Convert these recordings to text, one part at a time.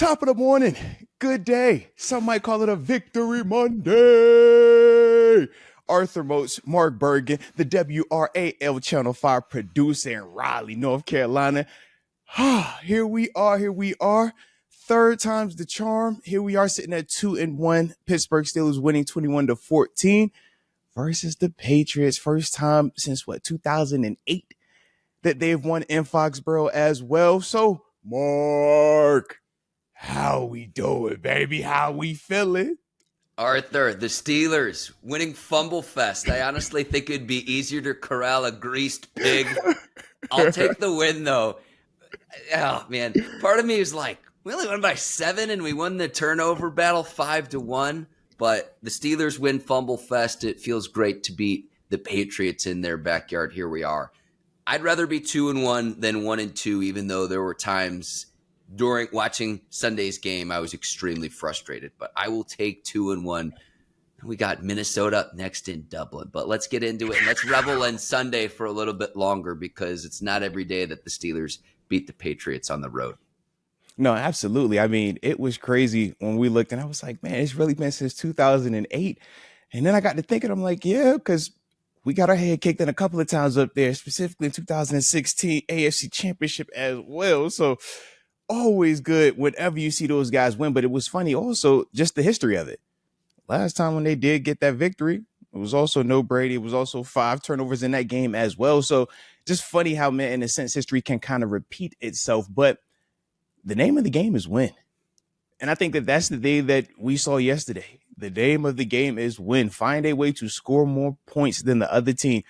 Top of the morning. Good day. Some might call it a Victory Monday. Arthur Moats, Mark Bergin, the WRAL Channel 5 producer in Raleigh, North Carolina. Here we are. Third time's the charm. Here we are sitting at 2-1. Pittsburgh Steelers winning 21-14 versus the Patriots. First time since 2008 that they've won in Foxborough as well. So, Mark, how we doing, baby? How we feeling? Arthur, the Steelers winning Fumble Fest. I honestly think it'd be easier to corral a greased pig. I'll take the win, though. Oh, man. Part of me is like, we only won by 7 and we won the turnover battle 5-1. But the Steelers win Fumble Fest. It feels great to beat the Patriots in their backyard. Here we are. I'd rather be 2-1 than 1-2, even though there were times during watching Sunday's game I was extremely frustrated. But I will take 2-1. We got Minnesota up next in Dublin. But let's get into it. And let's revel in Sunday for a little bit longer because it's not every day that the Steelers beat the Patriots on the road. No, absolutely. I mean, it was crazy when we looked and I was like, man, it's really been since 2008. And then I got to thinking, I'm like, yeah, because we got our head kicked in a couple of times up there, specifically in 2016 AFC Championship as well. So always good whenever you see those guys win. But it was funny also just the history of it. Last time when they did get that victory, it was also no Brady. It was also 5 turnovers in that game as well. So just funny how, man, in a sense, history can kind of repeat itself. But the name of the game is win. And I think that that's the day that we saw yesterday. The name of the game is win. Find a way to score more points than the other team.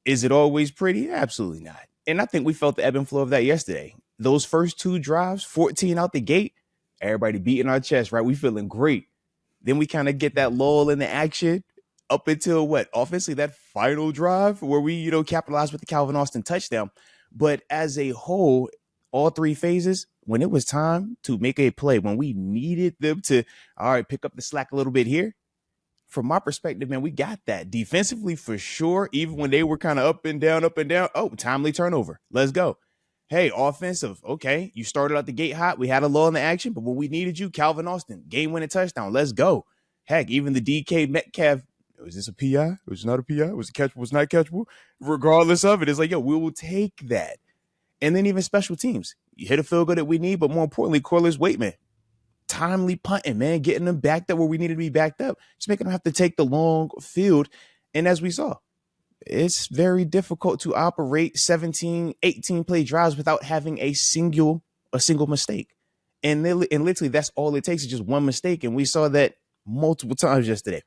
Is it always pretty? Absolutely not. And I think we felt the ebb and flow of that yesterday. Those first 2 drives, 14 out the gate, everybody beating our chest, right? We feeling great. Then we kind of get that lull in the action up until offensively, that final drive where we, capitalized with the Calvin Austin touchdown. But as a whole, all 3 phases, when it was time to make a play, when we needed them to, all right, pick up the slack a little bit here, from my perspective, man, we got that. Defensively, for sure, even when they were kind of up and down, oh, timely turnover. Let's go. Hey, offensive, okay, you started out the gate hot. We had a lull in the action, but when we needed you, Calvin Austin, game-winning touchdown. Let's go. Heck, even the DK Metcalf, was this a PI? Was it not a PI? Was it catchable? Was not catchable? Regardless of it, it's like, yo, we will take that. And then even special teams. You hit a field goal that we need, but more importantly, Corliss Waitman. Timely punting, man, getting them backed up where we needed to be backed up. Just making them have to take the long field. And as we saw, it's very difficult to operate 17, 18 play drives without having a single mistake. And literally that's all it takes is just one mistake. And we saw that multiple times yesterday.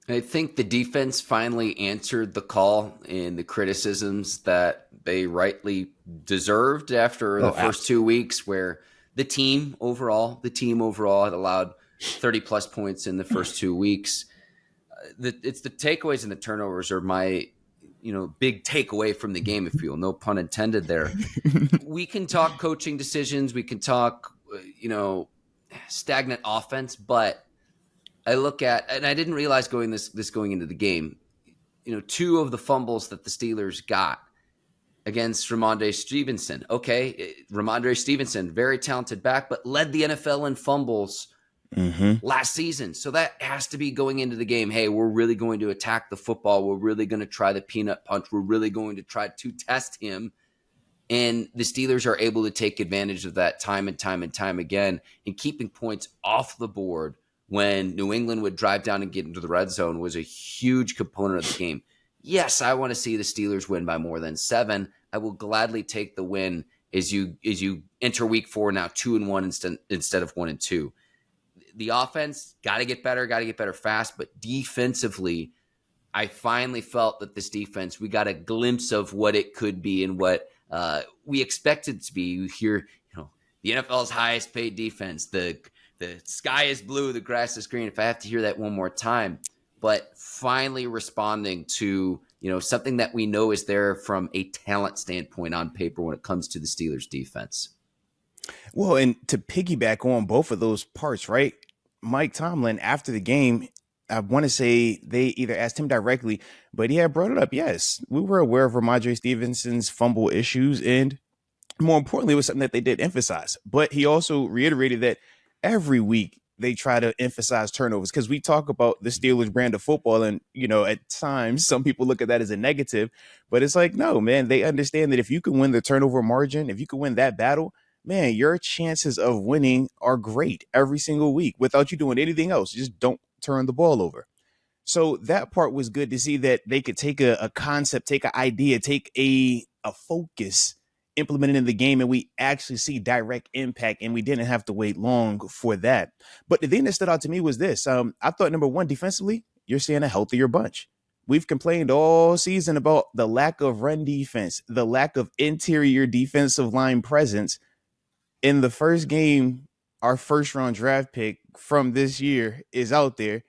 I think the defense finally answered the call and the criticisms that they rightly deserved after the first 2 weeks where the team overall had allowed 30 plus points in the first 2 weeks. It's the takeaways and the turnovers are my, big takeaway from the game, if you will, no pun intended there. We can talk coaching decisions. We can talk, stagnant offense, but I look at, and I didn't realize going into the game, 2 of the fumbles that the Steelers got against Ramondre Stevenson. Okay, Ramondre Stevenson, very talented back, but led the NFL in fumbles last season. So that has to be going into the game. Hey, we're really going to attack the football. We're really going to try the peanut punch. We're really going to try to test him. And the Steelers are able to take advantage of that time and time and time again and keeping points off the board when New England would drive down and get into the red zone was a huge component of the game. Yes, I want to see the Steelers win by more than 7. I will gladly take the win as you enter week 4 now 2-1 instead of 1-2. The offense got to get better fast, but defensively, I finally felt that this defense, we got a glimpse of what it could be and what we expected to be. You hear, the NFL's highest paid defense, the sky is blue, the grass is green. If I have to hear that one more time, but finally responding to, something that we know is there from a talent standpoint on paper when it comes to the Steelers defense. Well, and to piggyback on both of those parts, right? Mike Tomlin, after the game, I want to say they either asked him directly, but he had brought it up. Yes, we were aware of Ramondre Stevenson's fumble issues, and more importantly, it was something that they did emphasize. But he also reiterated that every week they try to emphasize turnovers, because we talk about the Steelers brand of football, and at times some people look at that as a negative, but it's like, no, man, they understand that if you can win the turnover margin, if you can win that battle, man, your chances of winning are great every single week without you doing anything else. Just don't turn the ball over. So that part was good to see, that they could take a concept, take an idea, take a focus, implement it in the game, and we actually see direct impact, and we didn't have to wait long for that. But the thing that stood out to me was this. I thought, number one, defensively, you're seeing a healthier bunch. We've complained all season about the lack of run defense, the lack of interior defensive line presence. In the first game, our first round draft pick from this year is out there.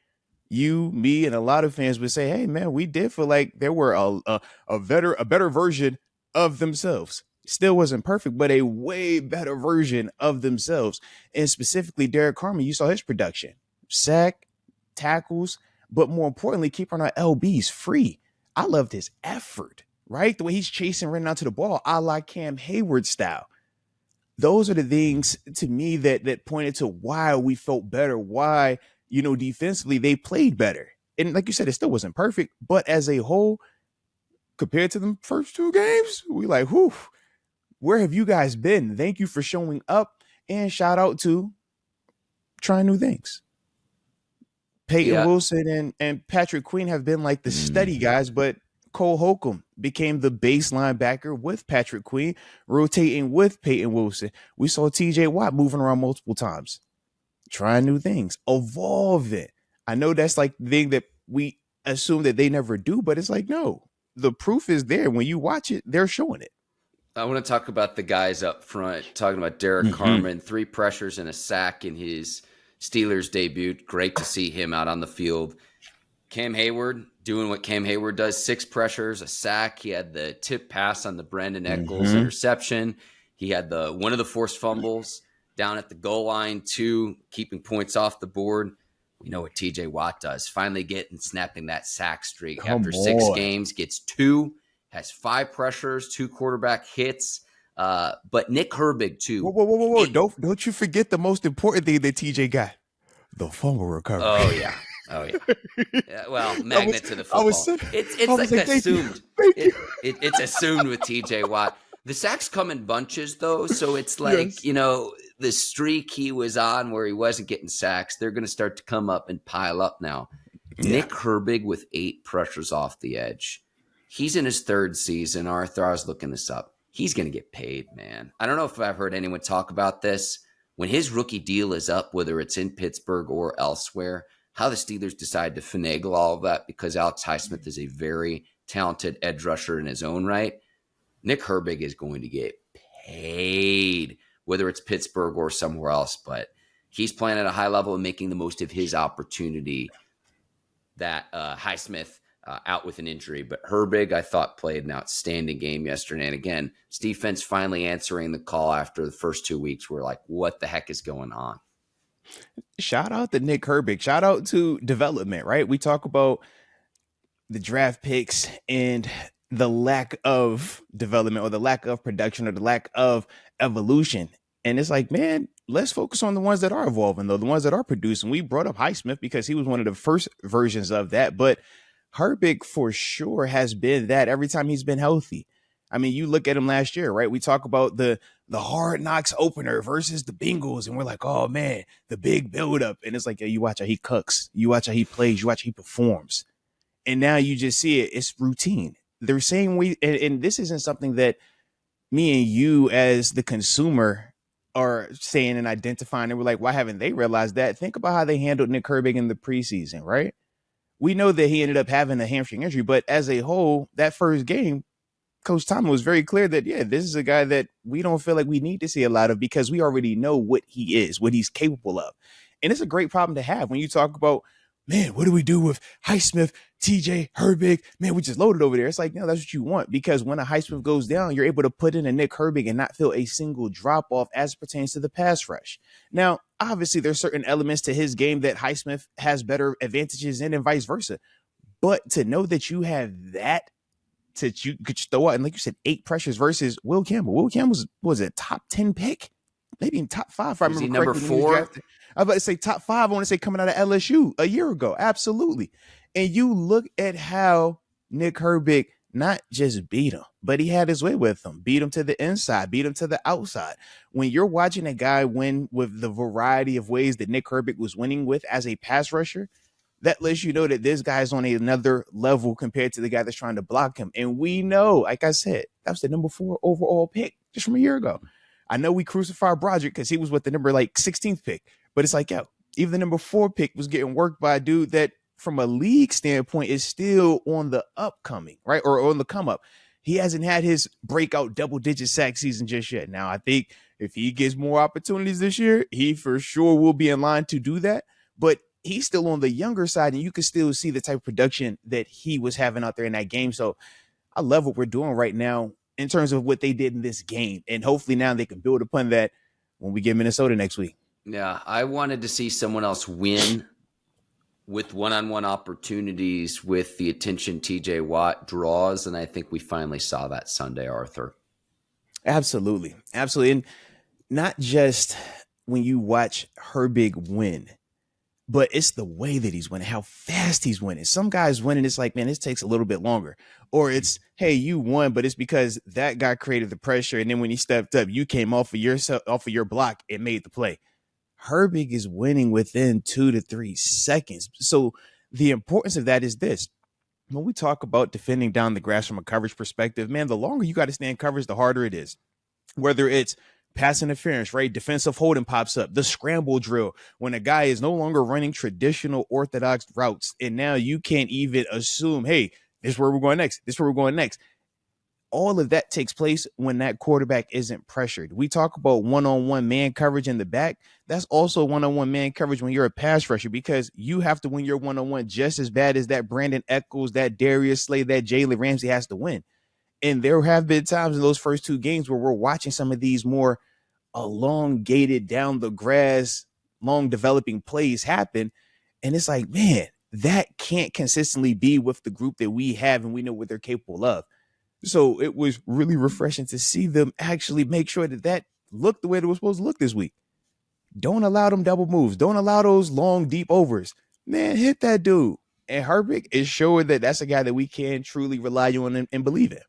You, me, and a lot of fans would say, "Hey, man, we did feel like there were a better version of themselves. Still wasn't perfect, but a way better version of themselves." And specifically, Derek Carmen, you saw his production, sack, tackles, but more importantly, keeping our LBs free. I loved his effort, right? The way he's chasing, running out to the ball, a la Cam Hayward style. Those are the things to me that pointed to why we felt better, why defensively they played better. And like you said, it still wasn't perfect, but as a whole, compared to the first two games, we like, whew, where have you guys been? Thank you for showing up, and shout out to trying new things. Peyton Yeah. Wilson and Patrick Queen have been like the steady guys, but Cole Holcomb became the base linebacker with Patrick Queen, rotating with Peyton Wilson. We saw TJ Watt moving around multiple times, trying new things, evolving. I know that's like the thing that we assume that they never do, but it's like, no, the proof is there. When you watch it, they're showing it. I want to talk about the guys up front, talking about Derek Mm-hmm. Carmen, 3 pressures and a sack in his Steelers debut. Great to see him out on the field. Cam Hayward doing what Cam Hayward does, 6 pressures, a sack. He had the tip pass on the Brandon Eccles Mm-hmm. interception. He had one of the forced fumbles down at the goal line, 2, keeping points off the board. We know what TJ Watt does. Finally getting snapping that sack streak after Come 6 on. games, gets 2, has 5 pressures, 2 quarterback hits. But Nick Herbig Whoa, too. whoa, whoa, whoa, whoa. Don't you forget the most important thing that TJ got. The fumble recovery. Oh yeah. Oh yeah. Well, I was magnet to the I was football. so, I It's was like like, thank you. assumed. Thank you. It's assumed with TJ Watt. The sacks come in bunches though, so it's like, Yes. the streak he was on where he wasn't getting sacks, they're going to start to come up and pile up now. Yeah. Nick Herbig with 8 pressures off the edge. He's in his 3rd season. Arthur, I was looking this up. He's going to get paid, man. I don't know if I've heard anyone talk about this. When his rookie deal is up, whether it's in Pittsburgh or elsewhere, how the Steelers decide to finagle all of that, because Alex Highsmith is a very talented edge rusher in his own right. Nick Herbig is going to get paid, whether it's Pittsburgh or somewhere else, but he's playing at a high level and making the most of his opportunity. That Highsmith out with an injury, but Herbig, I thought, played an outstanding game yesterday. And again, defense finally answering the call after the first 2 weeks. We're like, what the heck is going on? Shout out to Nick Herbig. Shout out to development, right? We talk about the draft picks and the lack of development, or the lack of production, or the lack of evolution. And it's like, man, let's focus on the ones that are evolving, though, the ones that are producing. We brought up Highsmith because he was one of the first versions of that, but Herbig for sure has been that every time he's been healthy. I mean, you look at him last year, right? We talk about the Hard Knocks opener versus the Bengals, and we're like, oh man, the big buildup. And it's like, yeah, you watch how he cooks, you watch how he plays, you watch how he performs, and now you just see it. It's routine. They're saying and this isn't something that me and you as the consumer are saying and identifying. And we're like, why haven't they realized that? Think about how they handled Nick Herbig in the preseason, right? We know that he ended up having a hamstring injury, but as a whole, that first game, Coach Tomlin was very clear that, yeah, this is a guy that we don't feel like we need to see a lot of, because we already know what he is, what he's capable of. And it's a great problem to have when you talk about, man, what do we do with Highsmith, TJ, Herbig? Man, we just loaded over there. It's like, no, that's what you want, because when a Highsmith goes down, you're able to put in a Nick Herbig and not feel a single drop off as it pertains to the pass rush. Now, obviously, there's certain elements to his game that Highsmith has better advantages in, and vice versa. But to know that you have that to you could just throw out, and like you said, 8 pressures versus Will Campbell. Will Campbell was a top 10 pick, maybe in top 5 if I Was he remember number correctly when he was 4? drafted. I was about to say top 5. I want to say coming out of LSU a year ago, absolutely. And you look at how Nick Herbig not just beat him, but he had his way with him. Beat him to the inside, beat him to the outside. When you're watching a guy win with the variety of ways that Nick Herbig was winning with as a pass rusher, that lets you know that this guy's on another level compared to the guy that's trying to block him. And we know, like I said, that was the number 4 overall pick just from a year ago. I know we crucified Broderick because he was with the number like 16th pick, but it's like, yo, even the number 4 pick was getting worked by a dude that from a league standpoint is still on the upcoming, right? Or on the come up. He hasn't had his breakout double-digit sack season just yet. Now, I think if he gets more opportunities this year, he for sure will be in line to do that. But he's still on the younger side, and you can still see the type of production that he was having out there in that game. So I love what we're doing right now in terms of what they did in this game. And hopefully now they can build upon that when we get Minnesota next week. Yeah, I wanted to see someone else win with one-on-one opportunities with the attention TJ Watt draws, and I think we finally saw that Sunday, Arthur. Absolutely. Absolutely. And not just when you watch Herbig win, but it's the way that he's winning, how fast he's winning. Some guys winning, it's like, man, this takes a little bit longer. Or it's, hey, you won, but it's because that guy created the pressure. And then when he stepped up, you came off of your block and made the play. Herbig is winning within 2 to 3 seconds. So the importance of that is this. When we talk about defending down the grass from a coverage perspective, man, the longer you got to stay in coverage, the harder it is. Whether it's pass interference, right? Defensive holding pops up, the scramble drill, when a guy is no longer running traditional orthodox routes. And now you can't even assume, hey, this is where we're going next. This is where we're going next. All of that takes place when that quarterback isn't pressured. We talk about one-on-one man coverage in the back. That's also one-on-one man coverage when you're a pass rusher, because you have to win your one-on-one just as bad as that Brandon Echols, that Darius Slay, that Jalen Ramsey has to win. And there have been times in those first 2 games where we're watching some of these more elongated down the grass, long developing plays happen. And it's like, man, that can't consistently be with the group that we have and we know what they're capable of. So it was really refreshing to see them actually make sure that that looked the way it was supposed to look this week. Don't allow them double moves. Don't allow those long, deep overs. Man, hit that dude. And Herbig is showing that that's a guy that we can truly rely on and believe in.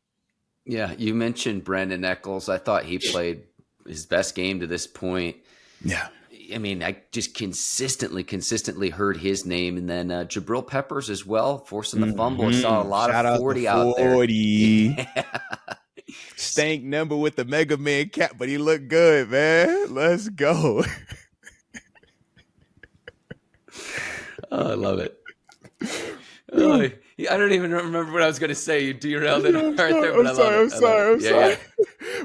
Yeah, you mentioned Brandon Echols. I thought he played his best game to this point. Yeah. I mean, I just consistently heard his name. And then Jabril Peppers as well, forcing the fumble. I saw a lot Shout of 40 out there. 40. Yeah. Stank number with the Mega Man cap, but he looked good, man. Let's go. Oh, I llove it. Oh, I don't even remember what I was going to say. You derailed it right there, but I'm sorry. Yeah.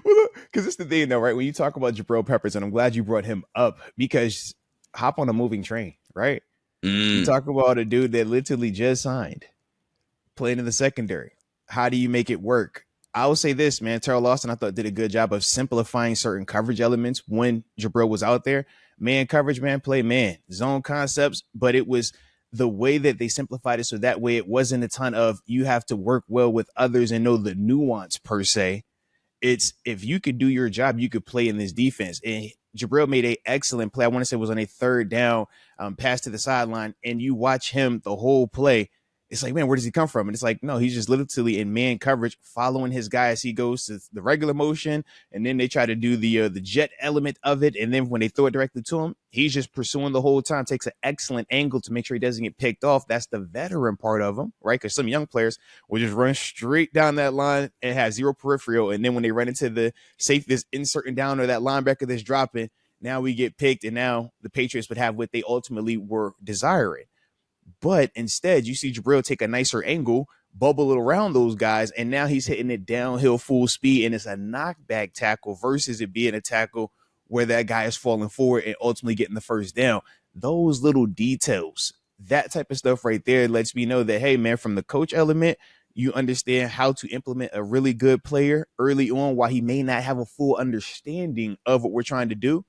Well, because it's the thing, though, right? When you talk about Jabril Peppers, and I'm glad you brought him up, because hop on a moving train, right? You talk about a dude that literally just signed, playing in the secondary. How do you make it work? I will say this, man. Terrell Lawson, I thought, did a good job of simplifying certain coverage elements when Jabril was out there. Man coverage, man play, man zone concepts, but it was the way that they simplified it so that way it wasn't a ton of you have to work well with others and know the nuance per se. It's if you could do your job, you could play in this defense. And Jabril made an excellent play. I want to say it was on a 3rd down pass to the sideline, and you watch him the whole play. It's like, man, where does he come from? And it's like, no, he's just literally in man coverage, following his guy as he goes to the regular motion. And then they try to do the jet element of it. And then when they throw it directly to him, he's just pursuing the whole time, takes an excellent angle to make sure he doesn't get picked off. That's the veteran part of him, right? Because some young players will just run straight down that line and have zero peripheral. And then when they run into the safety that's inserting down or that linebacker that's dropping, now we get picked. And now the Patriots would have what they ultimately were desiring. But instead, you see Jabril take a nicer angle, bubble it around those guys, and now he's hitting it downhill full speed, and it's a knockback tackle versus it being a tackle where that guy is falling forward and ultimately getting the first down. Those little details, that type of stuff right there lets me know that, hey, man, from the coach element, you understand how to implement a really good player early on while he may not have a full understanding of what we're trying to do.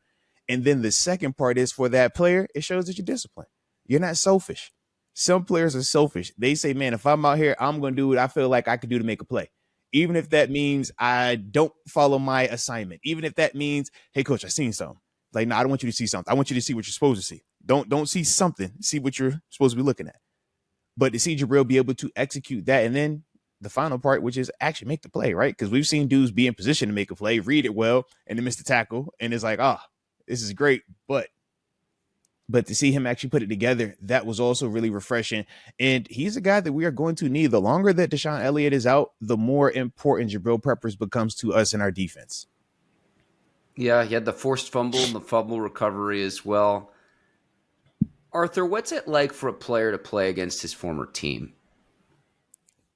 And then the second part is for that player, it shows that you're disciplined. You're not selfish. Some players are selfish. They say, man, if I'm out here, I'm going to do what I feel like I could do to make a play. even if that means I don't follow my assignment, even if that means, hey coach, I seen something. Like, no, I don't want you to see something. I want you to see what you're supposed to see. Don't see something. See what you're supposed to be looking at. But to see Jabril be able to execute that, and then the final part, which is actually make the play, right? Because we've seen dudes be in position to make a play, read it well, and then miss the tackle, and it's like, this is great, but to see him actually put it together, that was also really refreshing. And he's a guy that we are going to need. The longer that Deshaun Elliott is out, the more important Jabril Peppers becomes to us in our defense. Yeah, he had the forced fumble and the fumble recovery as well. Arthur, what's it like for a player to play against his former team?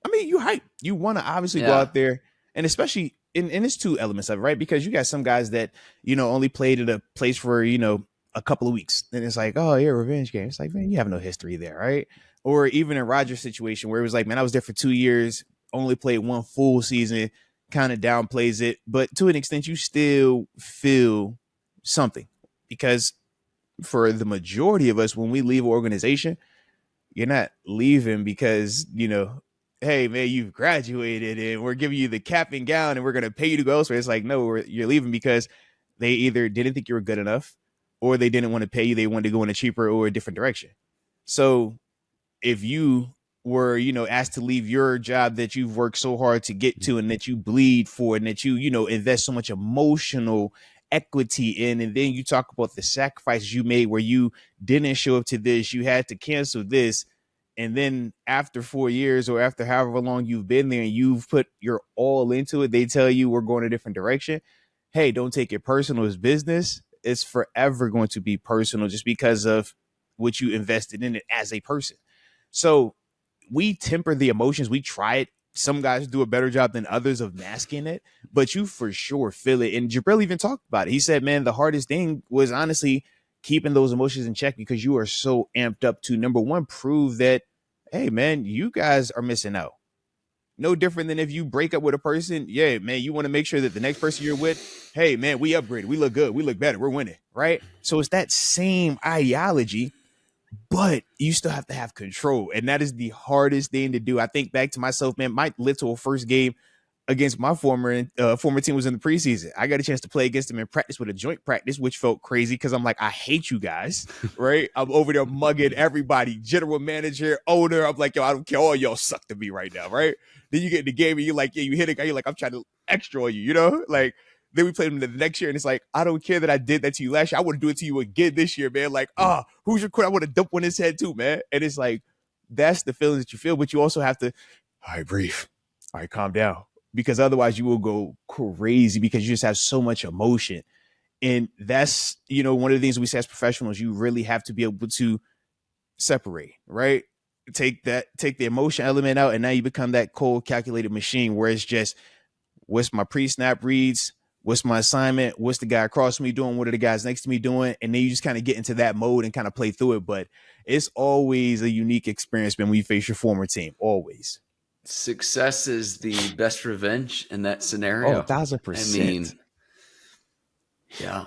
I mean, you hype. You want to obviously go Yeah. out there, and especially in it's two elements of it, right? Because you got some guys that, only played at a place for, a couple of weeks. Then it's like, oh, yeah, revenge game. It's like, man, you have no history there, right? Or even in Rodgers' situation where it was like, man, I was there for 2 years, only played one full season, kind of downplays it. But to an extent, you still feel something because for the majority of us, when we leave an organization, you're not leaving because, hey, man, you've graduated and we're giving you the cap and gown and we're going to pay you to go elsewhere. It's like, no, you're leaving because they either didn't think you were good enough or they didn't want to pay you. They wanted to go in a cheaper or a different direction. So if you were, asked to leave your job that you've worked so hard to get to and that you bleed for and that you, invest so much emotional equity in, and then you talk about the sacrifices you made where you didn't show up to this, you had to cancel this, and then after 4 years or after however long you've been there and you've put your all into it, they tell you we're going a different direction. Hey, don't take it personal as business. It's forever going to be personal just because of what you invested in it as a person. So we temper the emotions. We try it. Some guys do a better job than others of masking it, but you for sure feel it. And Jabril even talked about it. He said, man, the hardest thing was honestly keeping those emotions in check because you are so amped up to, number one, prove that, hey, man, you guys are missing out. No different than if you break up with a person. Yeah, man, you want to make sure that the next person you're with, hey, man, we upgraded. We look good. We look better. We're winning, right? So it's that same ideology, but you still have to have control. And that is the hardest thing to do. I think back to myself, man, my literal first game against my former team was in the preseason. I got a chance to play against them in practice with a joint practice, which felt crazy because I'm like, I hate you guys, right? I'm over there mugging everybody, general manager, owner. I'm like, yo, I don't care. All y'all suck to me right now, right? Then you get in the game and you're like, yeah, you hit a guy. You're like, I'm trying to extra on you, Like, then we played them the next year, and it's like, I don't care that I did that to you last year. I want to do it to you again this year, man. Like, who's your quit? I want to dump on his head too, man. And it's like, that's the feelings that you feel, but you also have to, all right, breathe. All right, calm down. Because otherwise you will go crazy because you just have so much emotion. And that's, one of the things we say as professionals, you really have to be able to separate, right? Take the emotion element out, and now you become that cold, calculated machine where it's just, what's my pre-snap reads? What's my assignment? What's the guy across from me doing? What are the guys next to me doing? And then you just kind of get into that mode and kind of play through it. But it's always a unique experience when you face your former team. Always. Success is the best revenge in that Oh, scenario. 1,000%. I mean, yeah.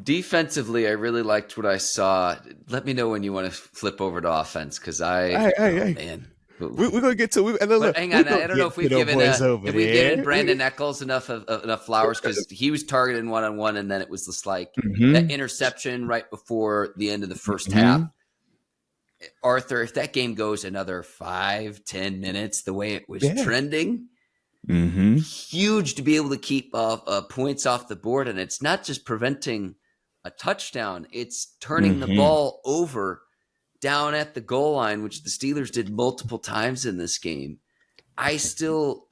Defensively, I really liked what I saw. Let me know when you want to flip over to offense because Hey. man. We're gonna get to it. But hang on, I don't know if we've given there. Brandon Eccles enough flowers because he was targeted 1-on-1, and then it was just like that Mm-hmm. interception right before the end of the first half. Mm-hmm. Arthur, if that game goes another 5-10 minutes the way it was Yeah. trending, Mm-hmm. huge to be able to keep points off the board, and it's not just preventing a touchdown; it's turning the ball over down at the goal line, which the Steelers did multiple times in this game. I still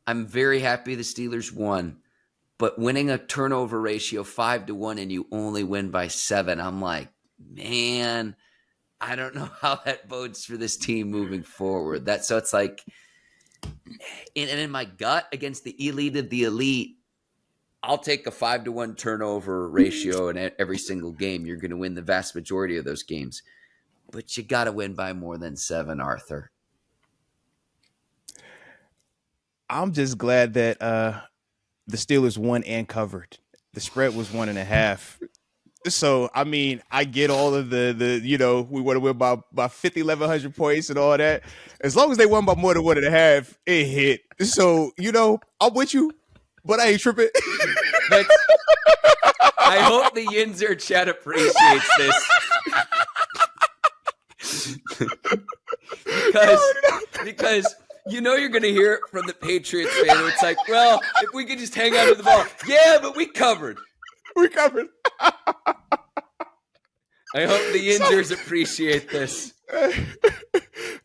I'm very happy the Steelers won, but winning a turnover ratio 5-1 and you only win by 7, I'm like, man, I don't know how that bodes for this team moving forward. So it's like, and in my gut against the elite of the elite, I'll take a 5-1 turnover ratio in every single game. You're going to win the vast majority of those games, but you got to win by more than 7, Arthur. I'm just glad that the Steelers won and covered. The spread was 1.5. So I mean, I get all of the we want to win by 50, 1,100 points and all that. As long as they won by more than 1.5, it hit. So I'm with you, but I ain't tripping. That's. I hope the Yinzer chat appreciates this. because you're going to hear it from the Patriots fan. It's like, well, if we could just hang on to the ball. Yeah, but we covered. We covered. I hope the Yinzers appreciate this.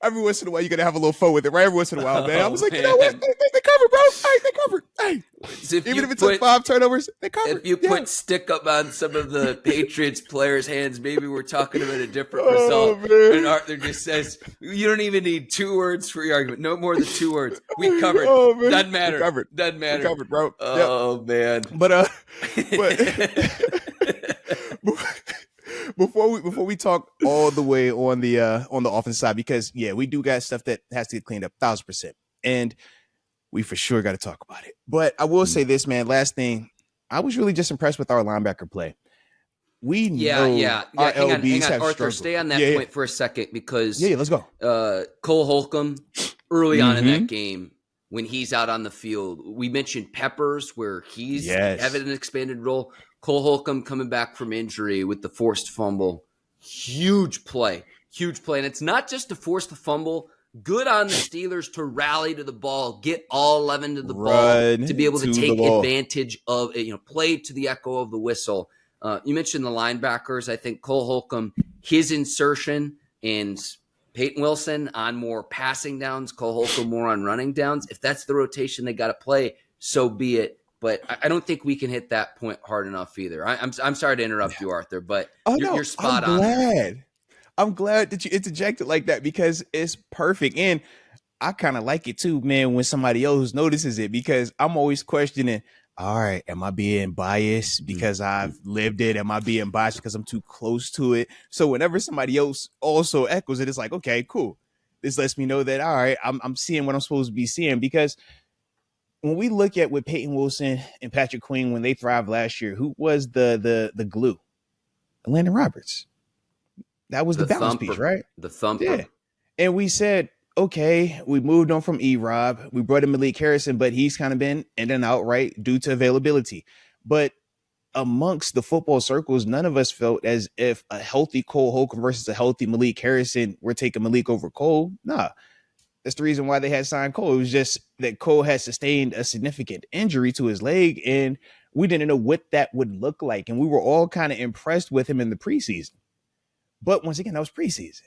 Every once in a while, you're going to have a little fun with it, right? Every once in a while, man. I was like, you know what? They covered, bro. Hey, they covered. Hey. So even if it took 5 turnovers, they covered. If you put stick up on some of the Patriots players' hands, maybe we're talking about a different result. Man. And Arthur just says, you don't even need 2 words for your argument. No more than 2 words. We covered. Doesn't matter. We covered. Doesn't matter. We covered, bro. Oh, man. But before we talk all the way on the offense side, because we do got stuff that has to get cleaned up 1,000%, and we for sure got to talk about it. But I will say this, man. Last thing, I was really just impressed with our linebacker play. We know our hang on, Arthur, struggled. stay on that point for a second, because let's go. Cole Holcomb early on in that game, when he's out on the field, we mentioned Peppers, where he's having an expanded role. Cole Holcomb coming back from injury with the forced fumble. Huge play. And it's not just to force the fumble. Good on the Steelers to rally to the ball, get all 11 to the ball, to be able to take advantage of it, play to the echo of the whistle. You mentioned the linebackers. I think Cole Holcomb, his insertion, and Peyton Wilson on more passing downs, Cole Holcomb more on running downs. If that's the rotation they got to play, so be it. But I don't think we can hit that point hard enough either. I'm sorry to interrupt you, Arthur, but you're spot on. I'm glad that you interjected like that, because it's perfect. And I kind of like it too, man, when somebody else notices it, because I'm always questioning, all right, am I being biased because I've lived it? Am I being biased because I'm too close to it? So whenever somebody else also echoes it, it's like, okay, cool. This lets me know that, all right, I'm seeing what I'm supposed to be seeing. Because when we look at with Peyton Wilson and Patrick Queen, when they thrived last year, who was the glue? Landon Roberts. That was the balance piece, right? The thumper. Yeah. And we said, okay, we moved on from E-Rob. We brought in Malik Harrison, but he's kind of been in and out, right, due to availability. But amongst the football circles, none of us felt as if a healthy Cole Holcomb versus a healthy Malik Harrison, we're taking Malik over Cole. Nah. That's the reason why they had signed Cole. It was just that Cole had sustained a significant injury to his leg, and we didn't know what that would look like. And we were all kind of impressed with him in the preseason. But once again, that was preseason.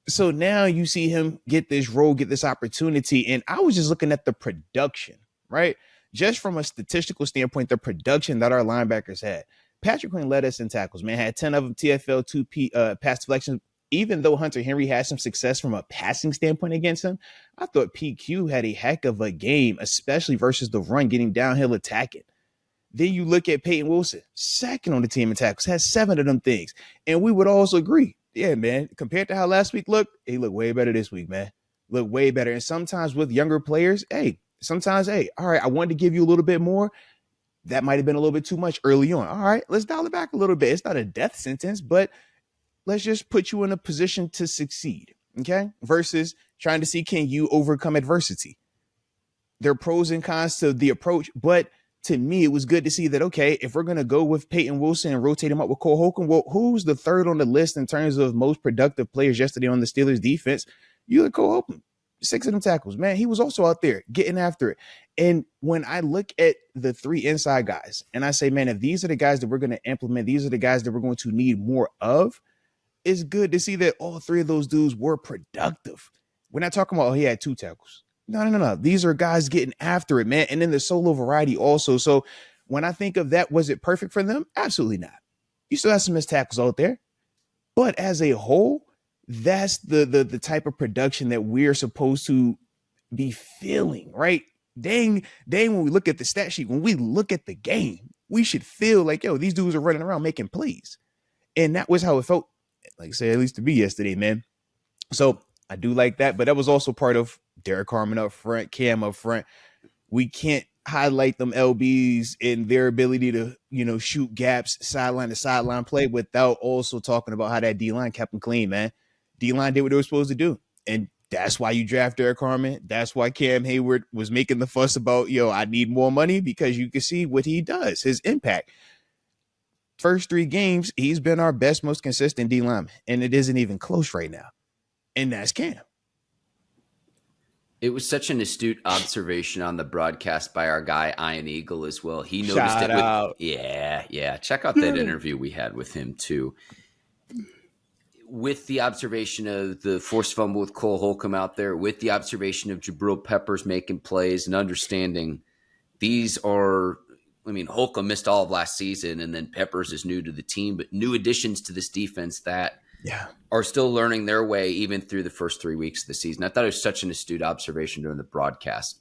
So now you see him get this role, get this opportunity. And I was just looking at the production, right? Just from a statistical standpoint, the production that our linebackers had. Patrick Queen led us in tackles, man. Had 10 of them TFL, 2 pass deflections. Even though Hunter Henry had some success from a passing standpoint against him, I thought PQ had a heck of a game, especially versus the run, getting downhill attacking. Then you look at Peyton Wilson, second on the team in tackles, has 7 of them things. And we would also agree, yeah, man, compared to how last week looked, he looked way better this week, man. Look way better. And sometimes with younger players, all right, I wanted to give you a little bit more. That might have been a little bit too much early on. All right, let's dial it back a little bit. It's not a death sentence, but let's just put you in a position to succeed, okay? Versus trying to see, can you overcome adversity? There are pros and cons to the approach, but to me, it was good to see that, okay, if we're going to go with Peyton Wilson and rotate him up with Cole Holcomb, well, who's the third on the list in terms of most productive players yesterday on the Steelers defense? You look Cole Holcomb, 6 of them tackles. Man, he was also out there getting after it. And when I look at the 3 inside guys and I say, man, if these are the guys that we're going to implement, these are the guys that we're going to need more of, it's good to see that all 3 of those dudes were productive. We're not talking about, he had 2 tackles. No. These are guys getting after it, man. And then the solo variety also. So when I think of that, was it perfect for them? Absolutely not. You still have some missed tackles out there. But as a whole, that's the type of production that we're supposed to be feeling, right? Dang, when we look at the stat sheet, when we look at the game, we should feel like, yo, these dudes are running around making plays. And that was how it felt, like I said, at least to me yesterday, man. So I do like that, but that was also part of Derek Harmon up front, Cam up front. We can't highlight them LBs and their ability to, shoot gaps, sideline to sideline play without also talking about how that D line kept them clean, man. D line did what they were supposed to do. And that's why you draft Derek Harmon. That's why Cam Hayward was making the fuss about, I need more money, because you can see what he does, his impact. First 3 games, he's been our best, most consistent D lineman. And it isn't even close right now. And that's Cam. It was such an astute observation on the broadcast by our guy Ian Eagle as well. He noticed Shout it with out. yeah. Check out that interview we had with him too. With the observation of the forced fumble with Cole Holcomb out there, with the observation of Jabril Peppers making plays and understanding these are, Holcomb missed all of last season, and then Peppers is new to the team, but new additions to this defense that are still learning their way even through the first 3 weeks of the season. I thought it was such an astute observation during the broadcast.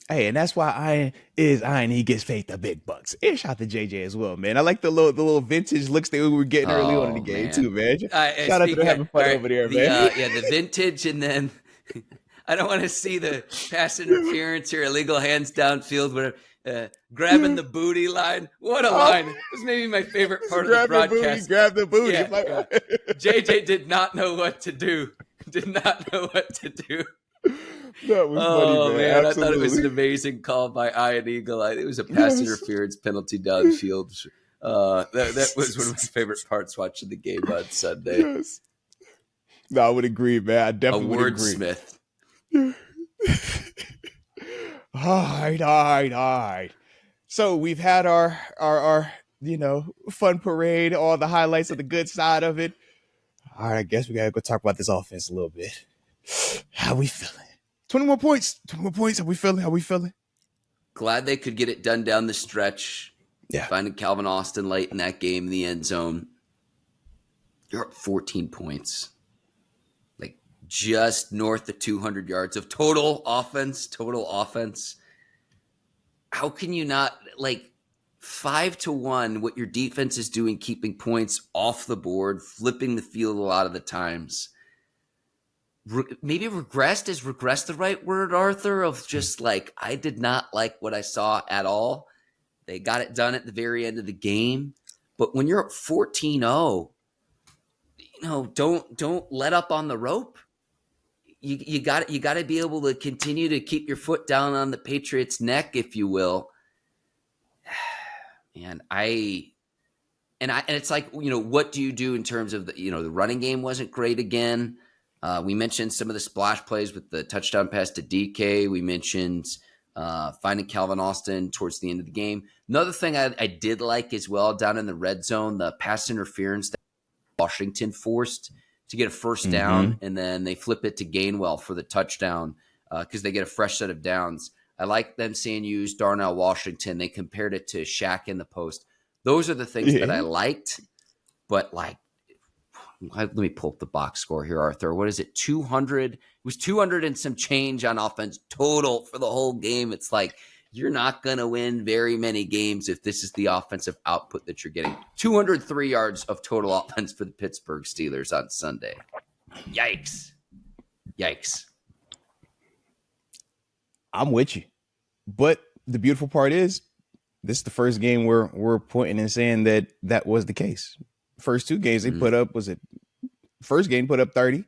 Hey, and that's why Ian. He gets paid the big bucks. And shout out to JJ as well, man. I like the little vintage looks that we were getting early on in the game too, man. Shout out to them having fun over there, man. The vintage, and then I don't want to see the pass interference or illegal hands downfield, whatever. Grabbing the booty line. What a line. It was maybe my favorite part of the broadcast. Grab the booty. Yeah. JJ did not know what to do. That was funny, man. Absolutely. I thought it was an amazing call by Ian Eagle. It was a pass interference penalty downfield. That was one of my favorite parts watching the game on Sunday. Yes. No, I would agree, man. I definitely would agree. A wordsmith. All right. So we've had our fun parade, all the highlights of the good side of it. All right, I guess we gotta go talk about this offense a little bit. How we feeling? 20 more points. How we feeling? Glad they could get it done down the stretch. Yeah. Finding Calvin Austin late in that game in the end zone. You're up 14 points. Just north of 200 yards of total offense. How can you not, 5-1, what your defense is doing, keeping points off the board, flipping the field a lot of the times. Maybe regressed. Is regressed the right word, Arthur? Of just I did not like what I saw at all. They got it done at the very end of the game. But when you're at 14-0, don't let up on the rope. You got to be able to continue to keep your foot down on the Patriots' neck, if you will. And it's what do you do in terms of the running game wasn't great again. We mentioned some of the splash plays with the touchdown pass to DK. We mentioned finding Calvin Austin towards the end of the game. Another thing I did like as well down in the red zone, the pass interference that Washington forced to get a first down, and then they flip it to Gainwell for the touchdown because they get a fresh set of downs. I like them seeing use Darnell Washington. They compared it to Shaq in the post. Those are the things that I liked. But let me pull up the box score here, Arthur. What is it? 200. It was 200 and some change on offense total for the whole game. It's you're not going to win very many games if this is the offensive output that you're getting. 203 yards of total offense for the Pittsburgh Steelers on Sunday. Yikes. I'm with you. But the beautiful part is this is the first game where we're pointing and saying that was the case. First 2 games they put up, first game put up 30.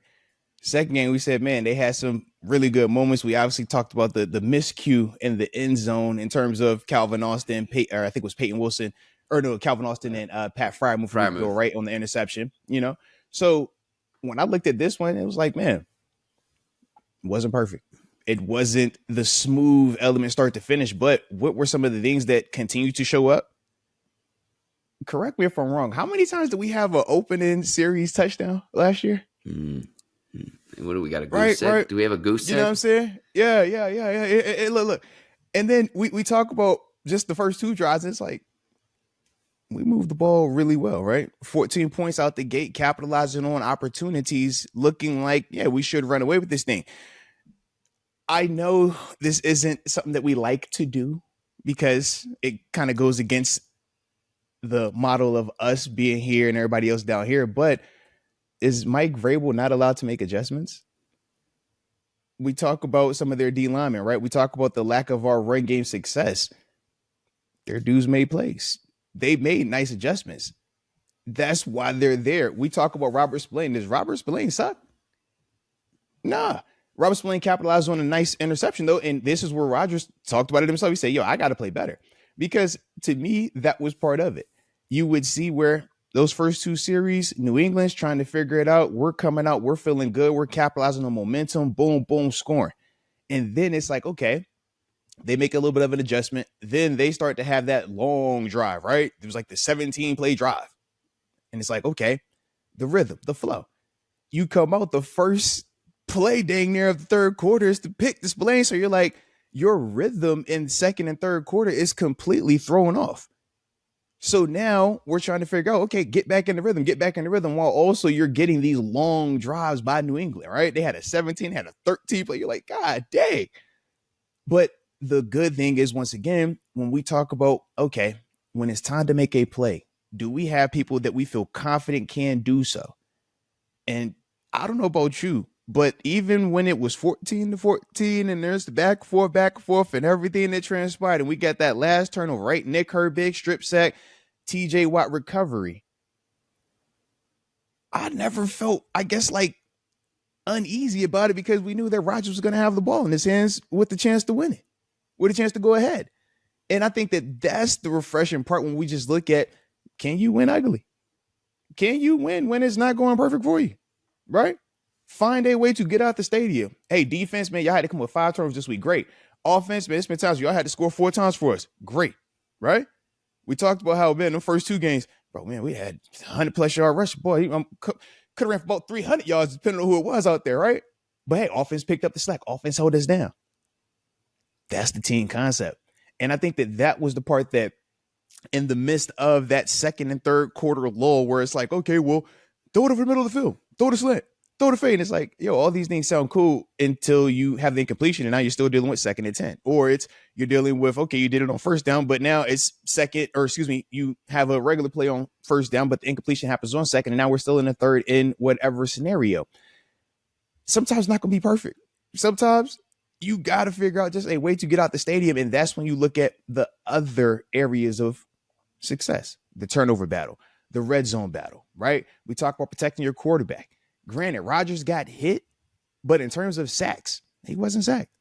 Second game, we said, man, they had some really good moments. We obviously talked about the miscue in the end zone in terms of Calvin Austin, or I think it was Peyton Wilson, or no, Calvin Austin and Pat Frymouth go right on the interception, So when I looked at this one, it was man, it wasn't perfect. It wasn't the smooth element start to finish, but what were some of the things that continue to show up? Correct me if I'm wrong. How many times did we have an opening series touchdown last year? What do we got? A goose egg? Right. Do we have a goose egg? You know what I'm saying? Yeah. Look. And then we talk about just the first 2 drives. It's we moved the ball really well, right? 14 points out the gate, capitalizing on opportunities, looking we should run away with this thing. I know this isn't something that we like to do because it kind of goes against the model of us being here and everybody else down here, but is Mike Vrabel not allowed to make adjustments? we talk about some of their D linemen, right? We talk about the lack of our run game success. Their dudes made plays. They made nice adjustments. That's why they're there. We talk about Robert Spillane. Does Robert Spillane suck? Nah. Robert Spillane capitalized on a nice interception, though. And this is where Rodgers talked about it himself. He said, yo, I got to play better. Because to me, that was part of it. You would see where those first two series, New England's trying to figure it out. We're coming out. We're feeling good. We're capitalizing on momentum. Boom, boom, scoring. And then it's like, okay, they make a little bit of an adjustment. Then they start to have that long drive, right? It was like the 17-play drive. And it's like, okay, the rhythm, the flow. You come out the first play dang near of the third quarter is to pick this play. So you're like, your rhythm in second and third quarter is completely thrown off. So now we're trying to figure out, okay, get back in the rhythm, while also you're getting these long drives by New England, right? They had a 17, had a 13 play. You're like, God dang. But the good thing is, once again, when we talk about, okay, when it's time to make a play, do we have people that we feel confident can do so? And I don't know about you, but even when it was 14-14 and there's the back and forth and everything that transpired, and we got that last turnover, right? Nick Herbig, strip sack, TJ Watt recovery. I never felt, I guess, like uneasy about it because we knew that Rodgers was going to have the ball in his hands with the chance to win it, with a chance to go ahead. And I think that that's the refreshing part when we just look at, can you win ugly? Can you win when it's not going perfect for you? Right? Find a way to get out the stadium. Hey, defense, man, y'all had to come with 5 turnovers this week. Great. Offense, man, it's been times y'all had to score 4 times for us. Great. Right? We talked about how, man, the first 2 games, bro, man, we had 100-plus yard rush. Boy, could have ran for about 300 yards depending on who it was out there, right? But, hey, offense picked up the slack. Offense held us down. That's the team concept. And I think that that was the part that in the midst of that second and third quarter lull where it's like, okay, well, throw it over the middle of the field, throw the slant, throw the fade. And it's like, yo, all these things sound cool until you have the incompletion and now you're still dealing with second and 10. Or it's you're dealing with, okay, you did it on first down, but now it's you have a regular play on first down, but the incompletion happens on second, and now we're still in the third in whatever scenario. Sometimes it's not going to be perfect. Sometimes you got to figure out just a way to get out the stadium. And that's when you look at the other areas of success, the turnover battle, the red zone battle, right? We talk about protecting your quarterback. Granted, Rodgers got hit, but in terms of sacks, he wasn't sacked.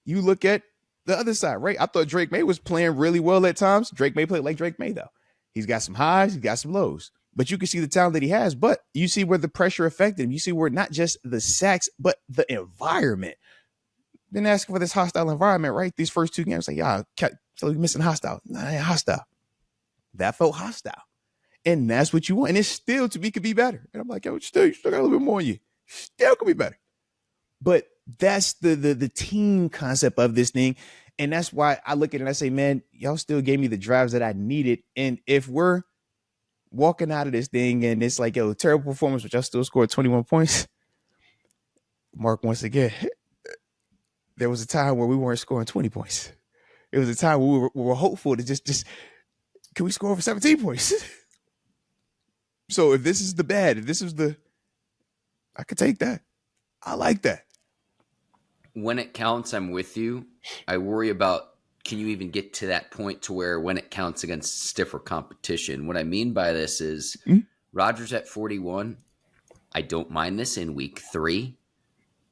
You look at the other side, right? I thought Drake May was playing really well at times. Drake May played like Drake May, though. He's got some highs, he's got some lows, but you can see the talent that he has. But you see where the pressure affected him. You see where not just the sacks, but the environment. Been asking for this hostile environment, right? These first 2 games, like, y'all so you missing hostile. Nah, ain't hostile. That felt hostile. And that's what you want. And it's still to be could be better. And I'm like, yo, you still got a little bit more in you. Still could be better. But that's the team concept of this thing. And that's why I look at it and I say, man, y'all still gave me the drives that I needed. And if we're walking out of this thing and it's like, yo, terrible performance, but y'all still scored 21 points. Mark, once again, there was a time where we weren't scoring 20 points. It was a time where we were hopeful to just can we score over 17 points? So if this is the bad, if this is I could take that. I like that. When it counts, I'm with you. I worry about, can you even get to that point to where when it counts against stiffer competition? What I mean by this is Rodgers at 41. I don't mind this in week 3,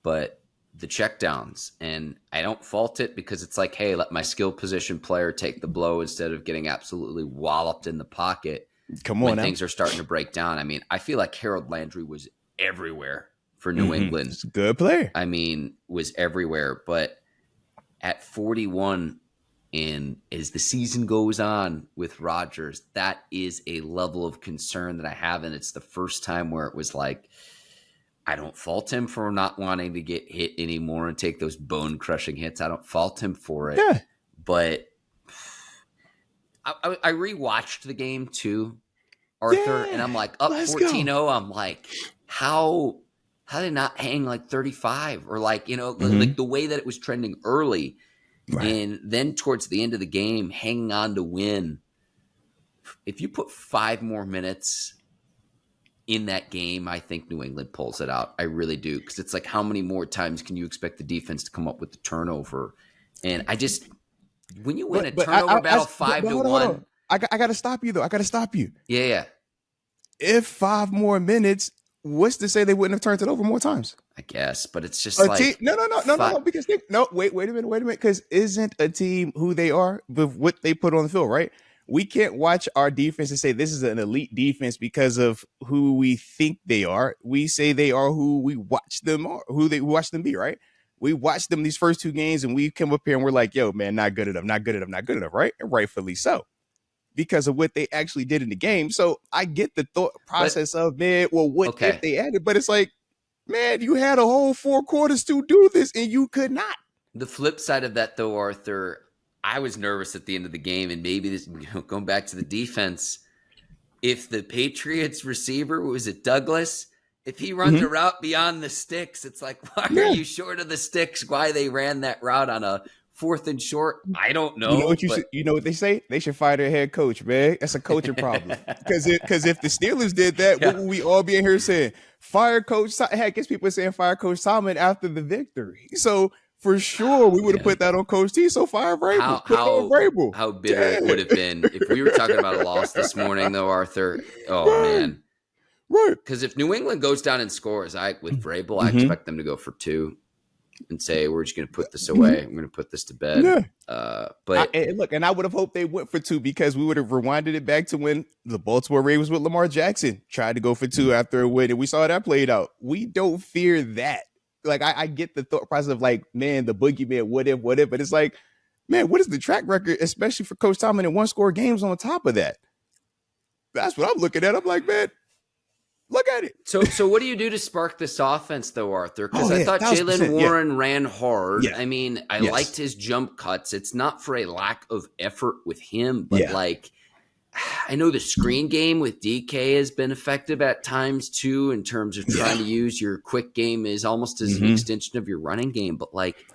but the checkdowns, and I don't fault it because it's like, hey, let my skill position player take the blow instead of getting absolutely walloped in the pocket. Come on, when now. things are starting to break down. I mean, I feel like Harold Landry was everywhere for New England. It's a good player. I mean, was everywhere. But at 41, and as the season goes on with Rodgers, that is a level of concern that I have. And it's the first time where it was like, I don't fault him for not wanting to get hit anymore and take those bone-crushing hits. I don't fault him for it. Yeah. But I rewatched the game too, Arthur, and I'm like, up 14-0. I'm like, how did it not hang like 35? Or like, like the way that it was trending early. Right. And then towards the end of the game, hanging on to win. If you put 5 more minutes in that game, I think New England pulls it out. I really do. Because it's like, how many more times can you expect the defense to come up with the turnover? And I just, when you win a turnover battle five but to hold one, on. I got to stop you though. I got to stop you. yeah, yeah, If 5 more minutes, what's to say they wouldn't have turned it over more times? I guess. But it's just A team? like, No. Because no, wait a minute. Because isn't a team who they are with what they put on the field, right? We can't watch our defense and say this is an elite defense because of who we think they are. We say they are who we watch them are, who they watch them be, right? We watched them these first 2 games and we come up here and we're like, yo, man, not good enough, not good enough, not good enough, right? And rightfully so because of what they actually did in the game. So I get the thought but process of, man, well, what if okay. they added? But it's like, man, you had a whole 4 quarters to do this and you could not. The flip side of that, though, Arthur, I was nervous at the end of the game, and maybe this, going back to the defense, if the Patriots receiver was it Douglas, if he runs Mm-hmm. a route beyond the sticks, it's like, why are Yeah. you short of the sticks? Why they ran that route on a 4th and short? I don't You know know, what you should, but you know what they say? They should fire their head coach, man. That's a coaching problem. Because if the Steelers did that, what yeah, would we all be in here saying? Fire coach. Heck, it's people saying fire coach Simon after the victory. So for sure, we would have man, put that on Coach T. So fire how Vrabel. Put it on how Vrabel. how bitter it Yeah. would have been if we were talking about a loss this morning, though, Arthur. Oh Right. man, Right. because if New England goes down and scores, I with Vrabel, I Mm-hmm. expect them to go for two and say we're just going to put this Mm-hmm. away. I'm going to put this to bed. Yeah. But And look, and I would have hoped they went for 2 because we would have rewinded it back to when the Baltimore Ravens with Lamar Jackson tried to go for 2 after a win, and we saw that played out. We don't fear that. Like I get the thought process of like, man, the boogeyman, what if, but it's like, man, what is the track record, especially for Coach Tomlin in 1-score games on top of that? That's what I'm looking at. I'm like, man, look at it. so what do you do to spark this offense, though, Arthur? Because Oh I yeah, thought Jalen 1,000%. Yeah, Warren ran hard. yeah, I mean, I liked yes, his jump cuts. It's not for a lack of effort with him, but yeah, like, I know the screen game with DK has been effective at times too, in terms of trying yeah. to use your quick game as almost as an Mm-hmm. extension of your running game. But like,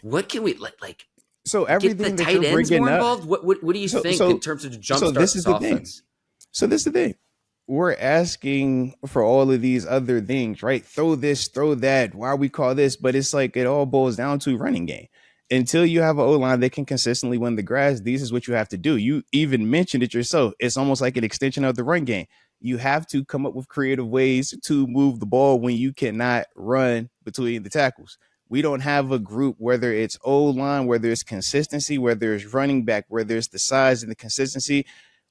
what can we like So get the everything that you're tight ends bringing more up. involved? What do you So think in so terms of to so jumpstart this is this the thing. offense? So this is the thing. We're asking for all of these other things, right? Throw this, throw that. Why we call this? But it's like it all boils down to running game. Until you have an O line that can consistently win the grass, this is what you have to do. You even mentioned it yourself. It's almost like an extension of the run game. You have to come up with creative ways to move the ball when you cannot run between the tackles. We don't have a group, whether it's O line, whether it's consistency, whether it's running back, whether it's the size and the consistency.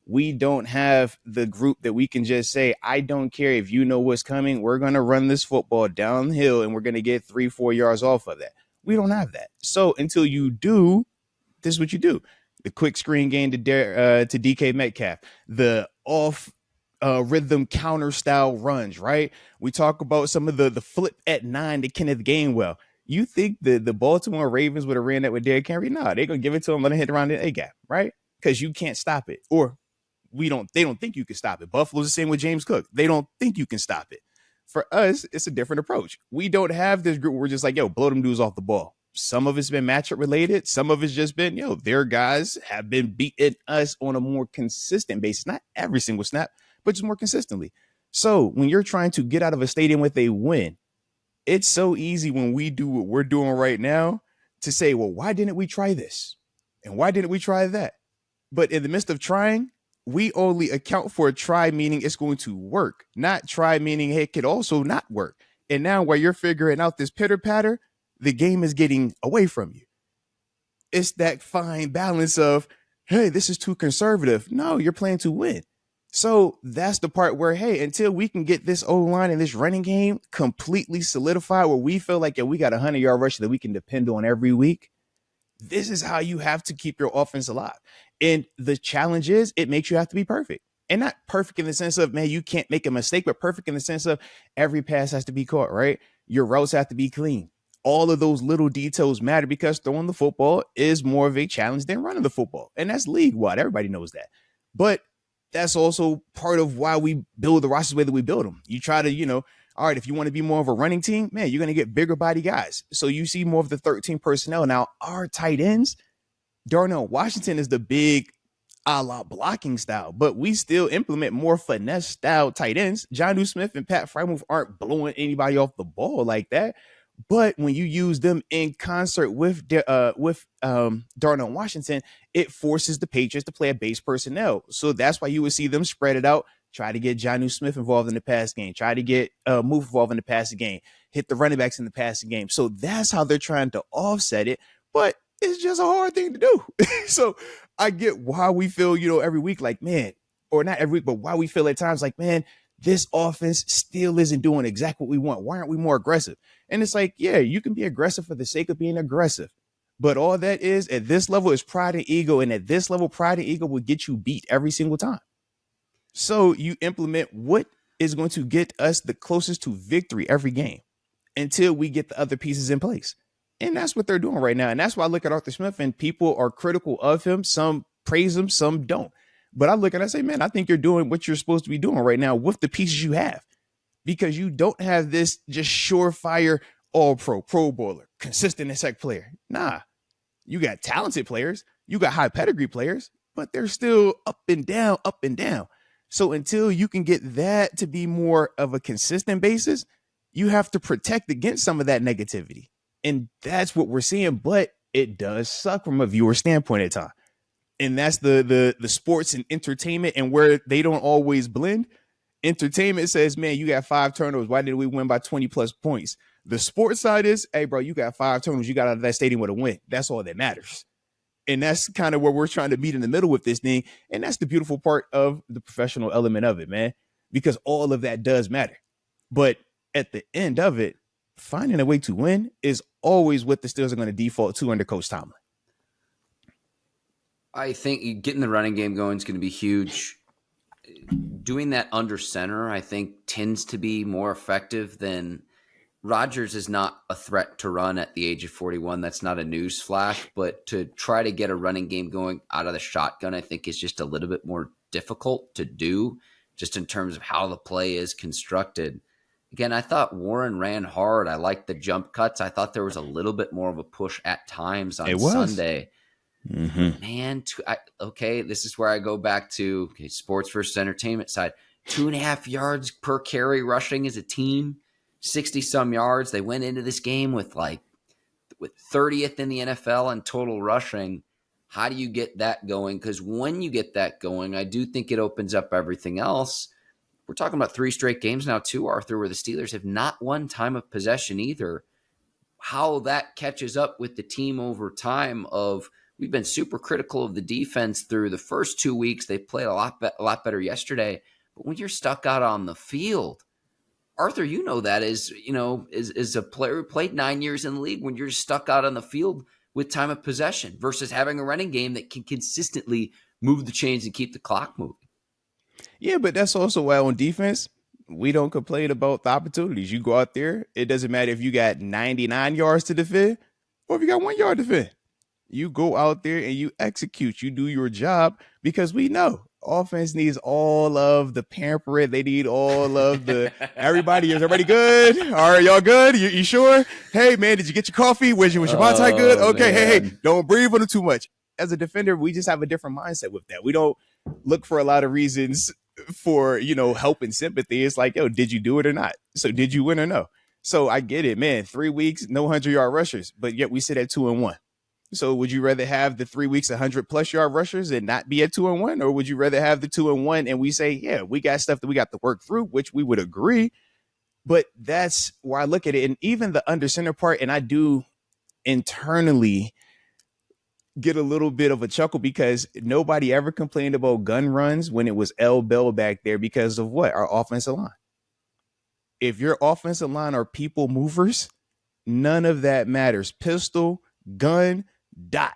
We don't have the group that we can just say, I don't care if you know what's coming. We're going to run this football downhill and we're going to get 3-4 yards off of that. We don't have that. So until you do, this is what you do. The quick screen game to DK Metcalf, the off rhythm counter style runs, right? We talk about some of the flip at 9 to Kenneth Gainwell. You think the Baltimore Ravens would have ran that with Derrick Henry? No, they're going to give it to him, let him hit around the A gap, right? Because you can't stop it. Or they don't think you can stop it. Buffalo's the same with James Cook. They don't think you can stop it. For us, it's a different approach. We don't have this group where we're just like, yo, blow them dudes off the ball. Some of it's been matchup related. Some of it's just been, yo, their guys have been beating us on a more consistent basis. Not every single snap, but just more consistently. So when you're trying to get out of a stadium with a win, it's so easy when we do what we're doing right now to say, well, why didn't we try this? And why didn't we try that? But in the midst of trying, we only account for a try meaning it's going to work, not try meaning hey, it could also not work. And now while you're figuring out this pitter patter, the game is getting away from you. It's that fine balance of, hey, this is too conservative. No, you're playing to win. So that's the part where, hey, until we can get this O line and this running game completely solidified, where we feel like, yeah, we got a 100-yard rusher that we can depend on every week, this is how you have to keep your offense alive. And the challenge is it makes you have to be perfect. And not perfect in the sense of, man, you can't make a mistake, but perfect in the sense of every pass has to be caught, right? Your routes have to be clean. All of those little details matter because throwing the football is more of a challenge than running the football. And that's league wide. Everybody knows that. But that's also part of why we build the rosters the way that we build them. You try to, all right, if you want to be more of a running team, man, you're going to get bigger body guys. So you see more of the 13 personnel. Now, our tight ends, Darnell Washington is the big a la blocking style, but we still implement more finesse style tight ends. Jonnu Smith and Pat Frymouth aren't blowing anybody off the ball like that. But when you use them in concert with Darnell Washington, it forces the Patriots to play a base personnel. So that's why you would see them spread it out, try to get Jonnu Smith involved in the pass game, try to get Move involved in the passing game, hit the running backs in the passing game. So that's how they're trying to offset it. But it's just a hard thing to do. So I get why we feel, every week like, man, or not every week, but why we feel at times like, man, this offense still isn't doing exactly what we want. Why aren't we more aggressive? And it's like, yeah, you can be aggressive for the sake of being aggressive. But all that is at this level is pride and ego. And at this level, pride and ego will get you beat every single time. So you implement what is going to get us the closest to victory every game until we get the other pieces in place. And that's what they're doing right now. And that's why I look at Arthur Smith and people are critical of him. Some praise him, some don't. But I look and I say, man, I think you're doing what you're supposed to be doing right now with the pieces you have, because you don't have this just surefire all pro bowler, consistent insect player. Nah, you got talented players, you got high pedigree players, but they're still up and down, up and down. So until you can get that to be more of a consistent basis, you have to protect against some of that negativity. And that's what we're seeing, but it does suck from a viewer standpoint at times. And that's the sports and entertainment, and where they don't always blend. Entertainment says, man, you got 5 turnovers. Why did we win by 20 plus points? The sports side is, hey, bro, you got 5 turnovers. You got out of that stadium with a win. That's all that matters. And that's kind of where we're trying to meet in the middle with this thing. And that's the beautiful part of the professional element of it, man, because all of that does matter. But at the end of it, finding a way to win is always what the Steelers are going to default to under Coach Tomlin. I think getting the running game going is going to be huge. Doing that under center, I think, tends to be more effective than Rodgers is not a threat to run at the age of 41. That's not a news flash, but to try to get a running game going out of the shotgun, I think is just a little bit more difficult to do, just in terms of how the play is constructed. Again, I thought Warren ran hard. I liked the jump cuts. I thought there was a little bit more of a push at times on Sunday. Mm-hmm. Man, okay, this is where I go back to sports versus entertainment side. 2.5 yards per carry rushing as a team, 60-some yards. They went into this game with 30th in the NFL in total rushing. How do you get that going? Because when you get that going, I do think it opens up everything else. We're talking about 3 straight games now too, Arthur, where the Steelers have not won time of possession either. How that catches up with the team over time of – we've been super critical of the defense through the first 2 weeks. They played a lot better yesterday. But when you're stuck out on the field, Arthur, you know that as a player who played 9 years in the league, when you're stuck out on the field with time of possession versus having a running game that can consistently move the chains and keep the clock moving. Yeah, but that's also why on defense, we don't complain about the opportunities. You go out there, it doesn't matter if you got 99 yards to defend or if you got 1 yard to defend. You go out there and you execute. You do your job, because we know offense needs all of the pampering. They need all of the everybody. Is everybody good? All right, y'all good? You sure? Hey, man, did you get your coffee? Was your Bontai good? Okay, man. Hey, don't breathe on it too much. As a defender, we just have a different mindset with that. We don't look for a lot of reasons for, help and sympathy. It's like, yo, did you do it or not? So did you win or no? So I get it, man. 3 weeks, no 100-yard rushers, but yet we sit at 2-1. So would you rather have the 3 weeks, 100+ yard rushers and not be at 2-1? Or would you rather have the 2-1 and we say, yeah, we got stuff that we got to work through, which we would agree. But that's where I look at it. And even the under center part, and I do internally get a little bit of a chuckle, because nobody ever complained about gun runs when it was L Bell back there because of what? Our offensive line. If your offensive line are people movers, none of that matters. Pistol, gun, dot.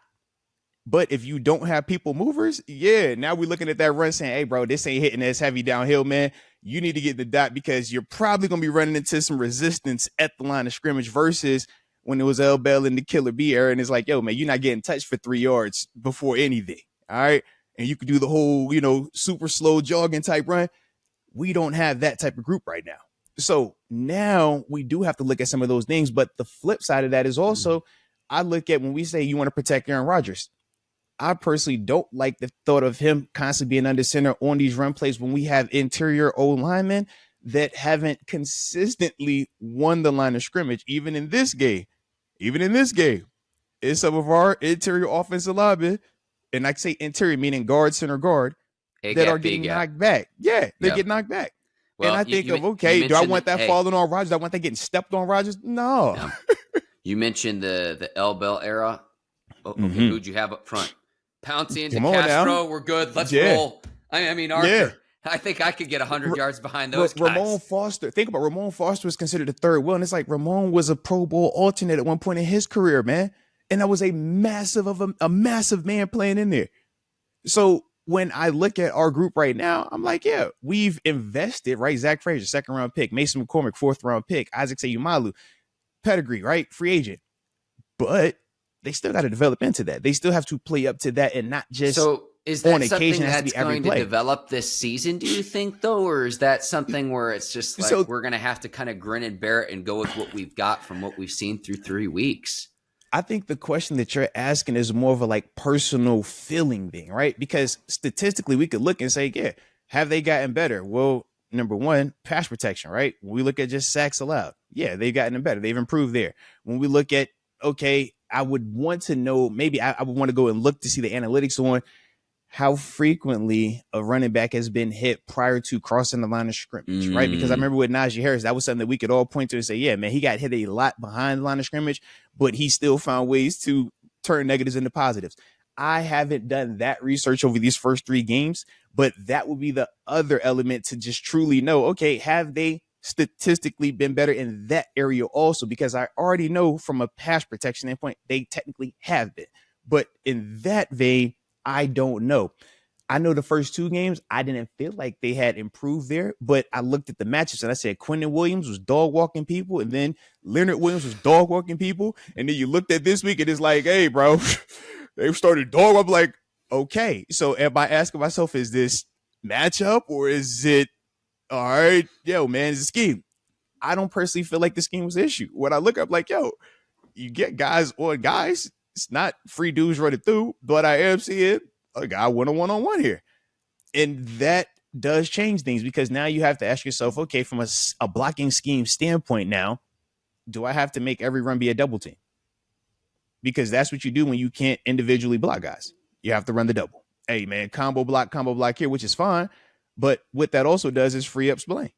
But if you don't have people movers, yeah, now we're looking at that run saying, hey, bro, this ain't hitting as heavy downhill, man. You need to get the dot, because you're probably going to be running into some resistance at the line of scrimmage, versus when it was L Bell in the Killer B era. And it's like, yo, man, you're not getting touched for 3 yards before anything. All right. And you could do the whole, super slow jogging type run. We don't have that type of group right now. So now we do have to look at some of those things. But the flip side of that is also, I look at when we say you want to protect Aaron Rodgers, I personally don't like the thought of him constantly being under center on these run plays when we have interior O linemen that haven't consistently won the line of scrimmage, even in this game. Even in this game, it's some of our interior offensive linemen, and I say interior meaning guard, center guard, A that are gap, B getting gap. knocked back. Yeah, they Yep. get knocked back. And Well, I think of, okay, do I want that falling on Rodgers? Do I want that getting stepped on Rodgers? No. You mentioned the L Bell era. Okay, who'd you have up front? Pouncey into Castro. We're good. Let's roll. I mean, Arthur. Yeah. I think I could get 100 yards behind those guys. Ramon Foster. Think about Ramon Foster was considered the third wheel, and it's like Ramon was a Pro Bowl alternate at one point in his career, man. And that was a massive man playing in there. So when I look at our group right now, I'm like, yeah, we've invested, right? Zach Frazier, 2nd round pick, Mason McCormick, 4th round pick, Isaac Seumalo, pedigree, right? Free agent. But they still got to develop into that. They still have to play up to that and not just is that on occasion something that's going to develop this season, do you think, though? Or is that something where it's just like we're going to have to kind of grin and bear it and go with what we've got from what we've seen through 3 weeks? I think the question that you're asking is more of a like personal feeling thing, right? Because statistically, we could look and say, yeah, have they gotten better? Well, number one, pass protection, right? When we look at just sacks allowed, yeah, they've gotten better. They've improved there. When we look at, okay, I would want to know, maybe I would want to go and look to see the analytics on how frequently a running back has been hit prior to crossing the line of scrimmage, right? Because I remember with Najee Harris, that was something that we could all point to and say, yeah, man, he got hit a lot behind the line of scrimmage, but he still found ways to turn negatives into positives. I haven't done that research over these first 3 games, but that would be the other element to just truly know, okay, have they statistically been better in that area also? Because I already know from a pass protection standpoint, they technically have been. But in that vein, I don't know. I know the first 2 games, I didn't feel like they had improved there, but I looked at the matchups and I said Quentin Williams was dog walking people, and then Leonard Williams was dog walking people. And then you looked at this week and it's like, hey, bro, they started dog. I'm like, okay. So am I asking myself, is this matchup or is it, all right, yo, man, it's a scheme? I don't personally feel like the scheme was the issue. When I look up, like, yo, you get guys on guys. It's not free dudes running through, but I am seeing a guy one-on-one here. And that does change things because now you have to ask yourself, okay, from a blocking scheme standpoint now, do I have to make every run be a double team? Because that's what you do when you can't individually block guys. You have to run the double. Hey, man, combo block here, which is fine. But what that also does is free up Spillane.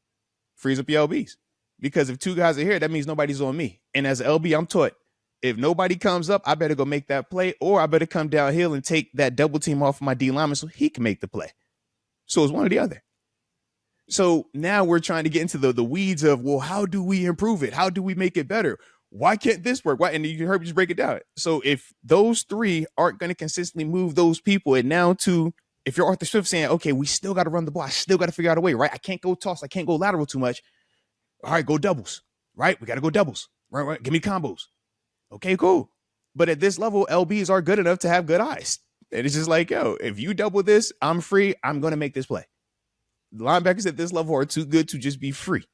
Frees up your LBs. Because if 2 guys are here, that means nobody's on me. And as an LB, I'm taught, if nobody comes up, I better go make that play, or I better come downhill and take that double team off of my D lineman so he can make the play. So it's one or the other. So now we're trying to get into the weeds of, well, how do we improve it? How do we make it better? Why can't this work? Why? And you heard me just break it down. So if those 3 aren't going to consistently move those people, and now to, if you're Arthur Swift saying, okay, we still got to run the ball, I still got to figure out a way, right? I can't go toss, I can't go lateral too much. All right, go doubles, right? We got to go doubles, right? Give me combos. Okay, cool. But at this level, LBs are good enough to have good eyes. And it's just like, yo, if you double this, I'm free. I'm going to make this play. The linebackers at this level are too good to just be free.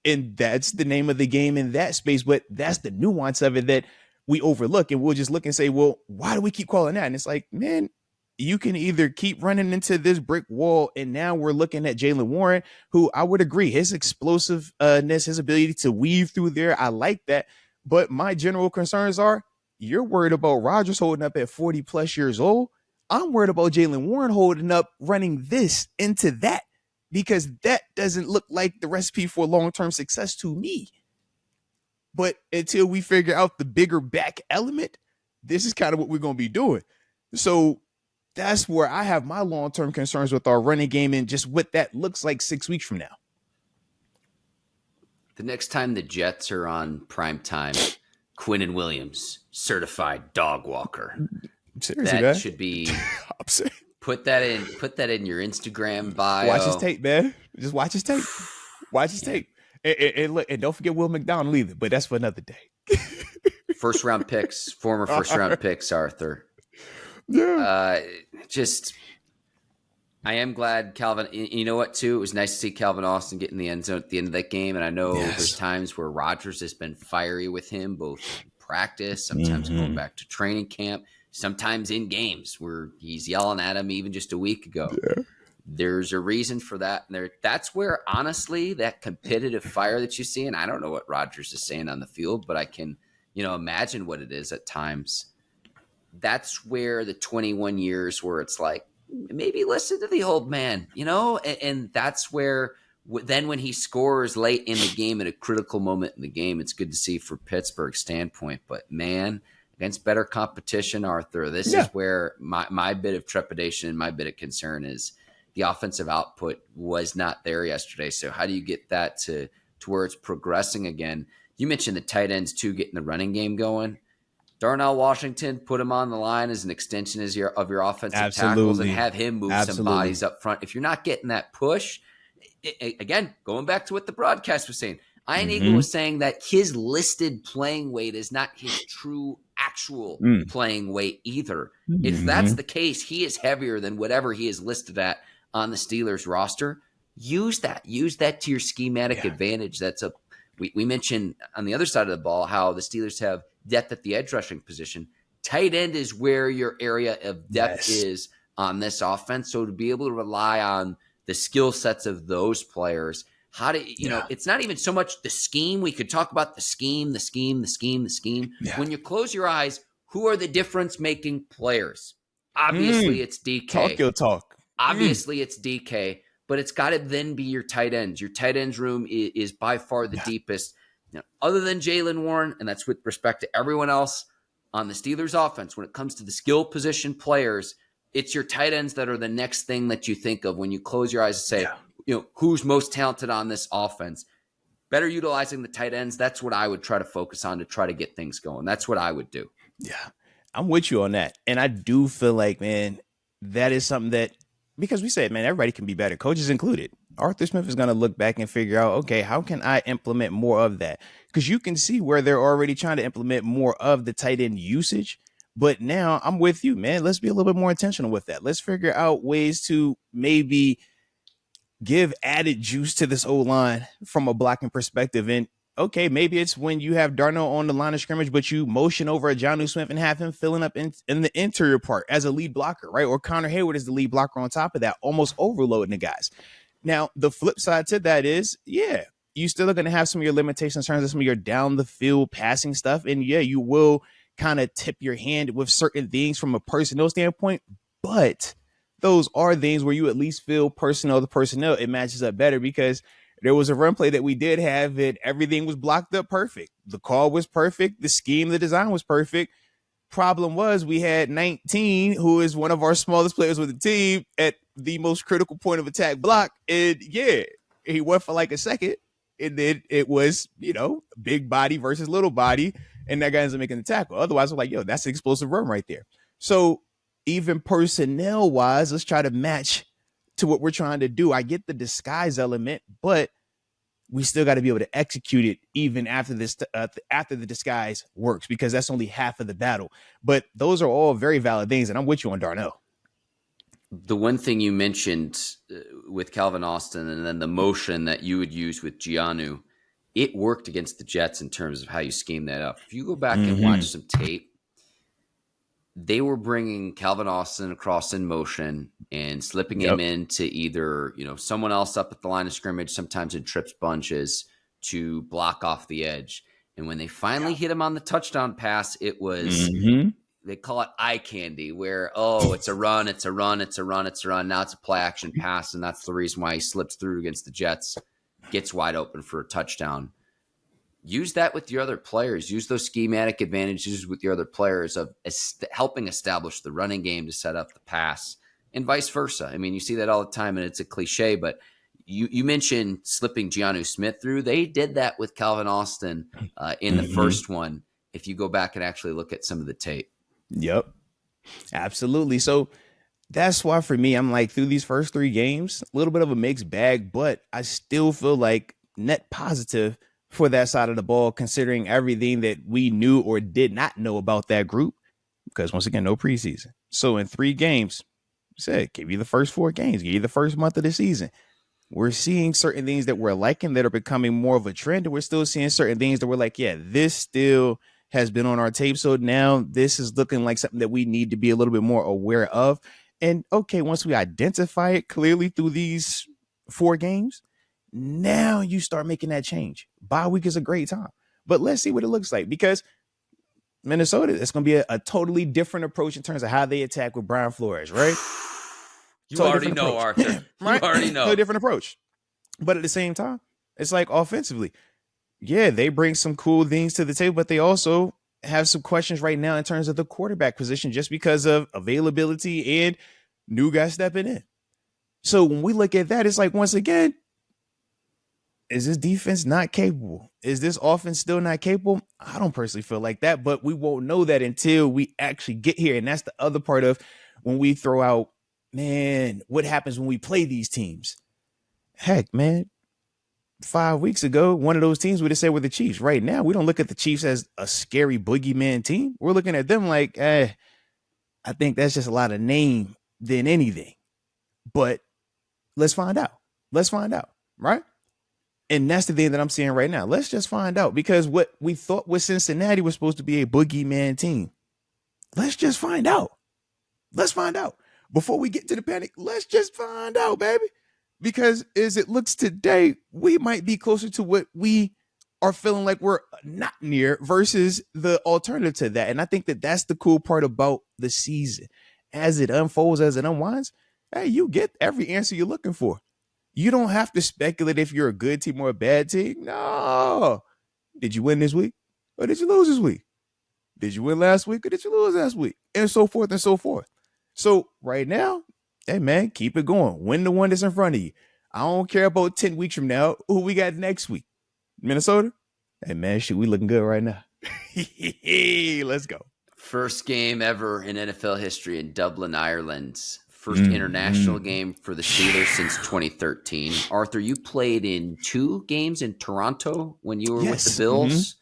And that's the name of the game in that space. But that's the nuance of it that we overlook. And we'll just look and say, well, why do we keep calling that? And it's like, man, you can either keep running into this brick wall. And now we're looking at Jaylen Warren, who I would agree, his explosiveness, his ability to weave through there. I like that. But my general concerns are, you're worried about Rodgers holding up at 40 plus years old. I'm worried about Jaylen Warren holding up, running this into that, because that doesn't look like the recipe for long-term success to me. But until we figure out the bigger back element, this is kind of what we're going to be doing. So that's where I have my long-term concerns with our running game and just what that looks like 6 weeks from now. The next time the Jets are on primetime, Quinnen Williams, certified dog walker. Seriously, that man. Should be put that in your Instagram bio. Watch his tape, man. Just watch his tape. Watch his tape. And look, and don't forget Will McDonald either, but that's for another day. Former first round picks, Arthur. Yeah. I am glad Calvin, you know what, too? It was nice to see Calvin Austin get in the end zone at the end of that game. And I know there's times where Rodgers has been fiery with him, both in practice, sometimes going back to training camp. sometimes in games where he's yelling at him even just a week ago. There's a reason for that. And that's where, honestly, that competitive fire that you see, and I don't know what Rodgers is saying on the field, but I can, imagine what it is at times. That's where the 21 years where it's like, maybe listen to the old man, and that's where then when he scores late in the game at a critical moment in the game, it's good to see for Pittsburgh's standpoint. But man, against better competition, Arthur, this is where my bit of trepidation and my bit of concern is. The offensive output was not there yesterday. So how do you get that to where it's progressing again? You mentioned the tight ends too, getting the running game going. Darnell Washington, put him on the line as an extension of your offensive tackles and have him move some bodies up front. If you're not getting that push, again, going back to what the broadcast was saying, Ian Eagle was saying that his listed playing weight is not his true actual playing weight either. If that's the case, he is heavier than whatever he is listed at on the Steelers roster. Use that to your schematic advantage. We mentioned on the other side of the ball how the Steelers have depth at the edge rushing position. Tight end is where your area of depth is on this offense. So to be able to rely on the skill sets of those players, it's not even so much the scheme. We could talk about the scheme. Yeah. When you close your eyes, who are the difference making players? Obviously it's DK. Talk your talk. Obviously, it's DK, but it's got to then be your tight ends. Your tight ends room is by far the deepest. Other than Jaylen Warren, and that's with respect to everyone else on the Steelers offense, when it comes to the skill position players, it's your tight ends that are the next thing that you think of when you close your eyes and say, who's most talented on this offense? Better utilizing the tight ends. That's what I would try to focus on to try to get things going. That's what I would do. Yeah, I'm with you on that. And I do feel like, man, that is something that, because we said, man, everybody can be better, coaches included. Arthur Smith is going to look back and figure out, okay, how can I implement more of that? Because you can see where they're already trying to implement more of the tight end usage. But now I'm with you, man. Let's be a little bit more intentional with that. Let's figure out ways to maybe give added juice to this O-line from a blocking perspective. And okay, maybe it's when you have Darnell on the line of scrimmage, but you motion over a Jonnu Smith and have him filling up in the interior part as a lead blocker, right? Or Connor Hayward is the lead blocker on top of that, almost overloading the guys. Now, the flip side to that is, you still are going to have some of your limitations in terms of some of your down the field passing stuff. And you will kind of tip your hand with certain things from a personnel standpoint, but those are things where you at least feel personnel to personnel, it matches up better because there was a run play that we did have and everything was blocked up perfect. The call was perfect. The scheme, the design was perfect. Problem was we had 19, who is one of our smallest players with the team, at the most critical point of attack block. And he went for like a second. And then it was, big body versus little body. And that guy ends up making the tackle. Otherwise, I'm like, that's an explosive run right there. So even personnel wise, let's try to match to what we're trying to do. I get the disguise element, but we still got to be able to execute it even after this, after the disguise works, because that's only half of the battle. But those are all very valid things. And I'm with you on Darnell. The one thing you mentioned with Calvin Austin and then the motion that you would use with Giannu, it worked against the Jets in terms of how you scheme that up. If you go back and watch some tape, they were bringing Calvin Austin across in motion and slipping him into either, someone else up at the line of scrimmage, sometimes in trips bunches, to block off the edge. And when they finally hit him on the touchdown pass, it was, they call it eye candy, where, it's a run, it's a run, it's a run, it's a run. Now it's a play action pass. And that's the reason why he slips through against the Jets, gets wide open for a touchdown. Use that with your other players. Use those schematic advantages with your other players of helping establish the running game to set up the pass, and vice versa. I mean, you see that all the time, and it's a cliche, but you mentioned slipping Giannu Smith through. They did that with Calvin Austin in the first one, if you go back and actually look at some of the tape. Yep, absolutely. So that's why for me, I'm like, through these first 3 games, a little bit of a mixed bag, but I still feel like net positive for that side of the ball, considering everything that we knew or did not know about that group, because once again, no preseason. So in 3 games, give you the first 4 games, give you the first month of the season. We're seeing certain things that we're liking that are becoming more of a trend. And we're still seeing certain things that we're like, this still has been on our tape. So now this is looking like something that we need to be a little bit more aware of. And okay, once we identify it clearly through these 4 games, now you start making that change. Bye week is a great time. But let's see what it looks like, because Minnesota, it's going to be a totally different approach in terms of how they attack with Brian Flores, right? You Totally already different know, approach. Arthur. Right? You already Totally know. different approach. But at the same time, it's like offensively, yeah, they bring some cool things to the table, but they also have some questions right now in terms of the quarterback position, just because of availability and new guys stepping in. So when we look at that, it's like, once again, is this defense not capable? Is this offense still not capable? I don't personally feel like that, but we won't know that until we actually get here. And that's the other part of when we throw out, man, what happens when we play these teams? Heck, man, 5 weeks ago, one of those teams would have said we're the Chiefs. Right now, we don't look at the Chiefs as a scary boogeyman team. We're looking at them like, I think that's just a lot of name than anything. But let's find out. Let's find out, right? And that's the thing that I'm seeing right now. Let's just find out, because what we thought was Cincinnati was supposed to be a boogeyman team. Let's just find out. Let's find out. Before we get to the panic, let's just find out, baby. Because as it looks today, we might be closer to what we are feeling like we're not near versus the alternative to that. And I think that that's the cool part about the season. As it unfolds, as it unwinds, hey, you get every answer you're looking for. You don't have to speculate if you're a good team or a bad team. No. Did you win this week or did you lose this week? Did you win last week or did you lose last week? And so forth and so forth. So right now, hey, man, keep it going. Win the one that's in front of you. I don't care about 10 weeks from now. Who we got next week? Minnesota? Hey, man, shit, we looking good right now. Let's go. First game ever in NFL history in Dublin, Ireland. First international game for the Steelers since 2013. Arthur, you played in 2 games in Toronto when you were with the Bills.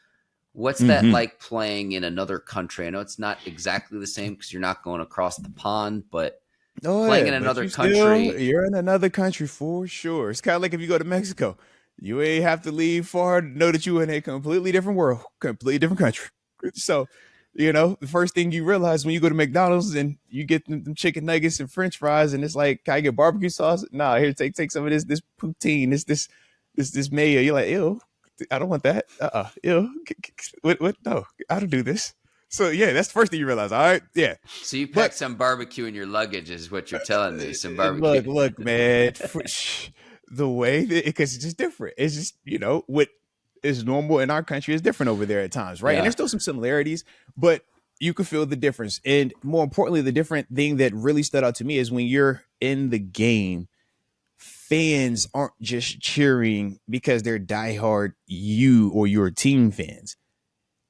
What's that like, playing in another country? I know it's not exactly the same because you're not going across the pond, but playing in another country. You're in another country for sure. It's kind of like if you go to Mexico. You ain't have to leave far to know that you're in a completely different world, completely different country. So, the first thing you realize when you go to McDonald's and you get them chicken nuggets and French fries, and it's like, can I get barbecue sauce? Nah, here, take some of this poutine, this mayo. You're like, ew, I don't want that. Ew, what? No, I don't do this. So yeah, that's the first thing you realize. All right, yeah. So you packed some barbecue in your luggage, is what you're telling me. Some barbecue. Look, man. The way that, because it's just different. It's just, what is normal in our country is different over there at times, right? Yeah. And there's still some similarities, but you can feel the difference. And more importantly, the different thing that really stood out to me is when you're in the game, fans aren't just cheering because they're diehard you or your team fans.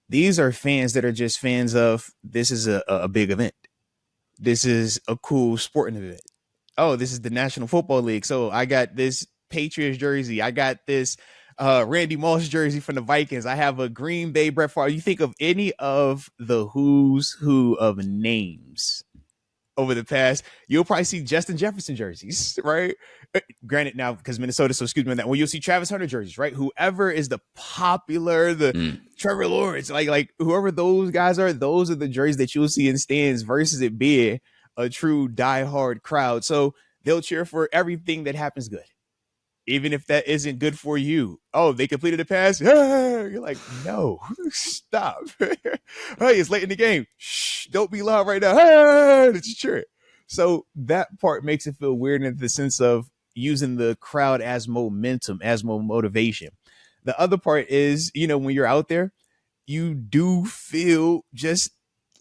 These are fans that are just fans of, this is a big event. This is a cool sporting event. Oh, this is the National Football League. So I got this Patriots jersey. I got this Randy Moss jersey from the Vikings. I have a Green Bay Brett Favre. You think of any of the who's who of names over the past, you'll probably see Justin Jefferson jerseys, right? Granted, now because Minnesota, so excuse me on that. Well, you'll see Travis Hunter jerseys, right? Whoever is the popular, the Trevor Lawrence, like whoever those guys are, those are the jerseys that you'll see in stands versus it being a true diehard crowd. So they'll cheer for everything that happens good, even if that isn't good for you. Oh, they completed a pass. You're like, no, stop. Hey, it's late in the game. Shh, don't be loud right now. It's true. So that part makes it feel weird in the sense of using the crowd as momentum, as motivation. The other part is, when you're out there, you do feel just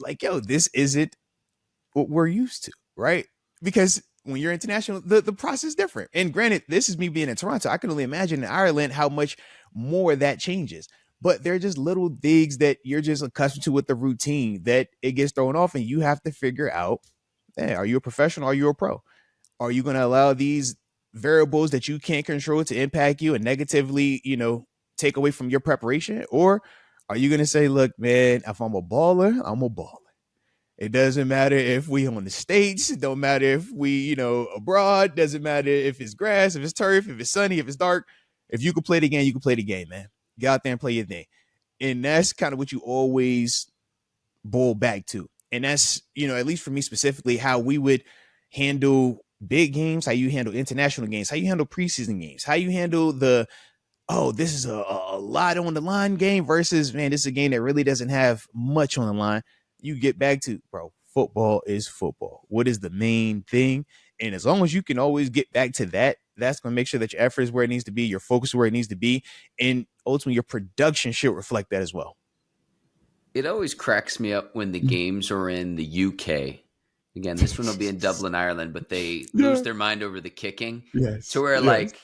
like, yo, this isn't what we're used to, right? Because when you're international, the process is different. And granted, this is me being in Toronto. I can only imagine in Ireland how much more that changes. But they're just little things that you're just accustomed to with the routine that it gets thrown off, and you have to figure out, hey, are you a professional? Are you a pro? Are you going to allow these variables that you can't control to impact you and negatively, take away from your preparation? Or are you going to say, look, man, if I'm a baller, I'm a baller. It doesn't matter if we on the States. It don't matter if we, abroad. Doesn't matter if it's grass, if it's turf, if it's sunny, if it's dark. If you can play the game, you can play the game, man. Get out there and play your thing. And that's kind of what you always boil back to. And that's, at least for me specifically, how we would handle big games, how you handle international games, how you handle preseason games, how you handle this is a lot on the line game versus, man, this is a game that really doesn't have much on the line. You get back to, bro, football is football. What is the main thing? And as long as you can always get back to that, that's going to make sure that your effort is where it needs to be, your focus is where it needs to be, and ultimately your production should reflect that as well. It always cracks me up when the games are in the UK. Again, this one will be in Dublin, Ireland, but they lose their mind over the kicking. Yes. To where, like,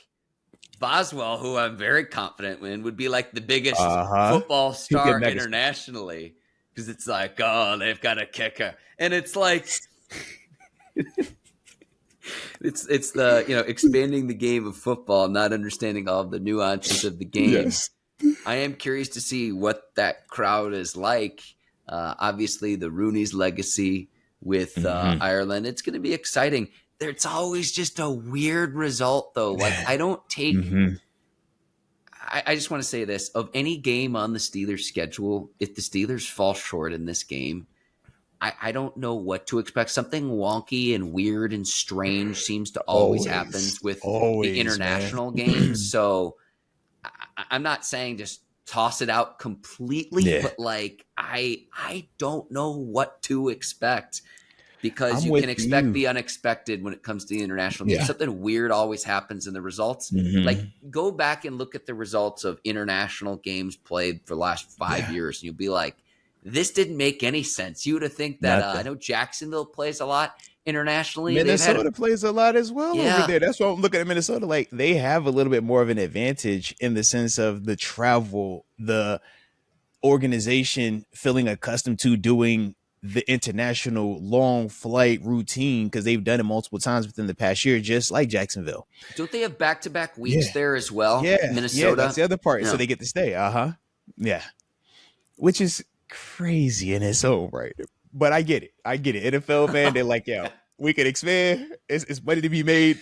Boswell, who I'm very confident in, would be like the biggest football star internationally. Because it's like, oh, they've got a kicker. And it's like, it's the, expanding the game of football, not understanding all of the nuances of the game. Yes. I am curious to see what that crowd is like. Obviously, the Rooney's legacy with Ireland, it's going to be exciting. It's always just a weird result, though. Like, I don't take I just want to say this. Of any game on the Steelers schedule, if the Steelers fall short in this game, I don't know what to expect. Something wonky and weird and strange seems to always happen with the international games. So I'm not saying just toss it out completely, but like I don't know what to expect. Because you can expect the unexpected when it comes to the international game. Something weird always happens in the results. Like, go back and look at the results of international games played for the last 5 years, and you'll be like, this didn't make any sense. You would have think that I know Jacksonville plays a lot internationally. Minnesota plays a lot as well over there. That's why I'm looking at Minnesota. Like, they have a little bit more of an advantage in the sense of the travel, the organization feeling accustomed to doing the international long flight routine because they've done it multiple times within the past year, just like Jacksonville. Don't they have back-to-back weeks there as well? Minnesota. Yeah, that's the other part. So they get to stay. Yeah. Which is crazy in its own right. But I get it. NFL fan, they're like, yo, we can expand. It's money to be made.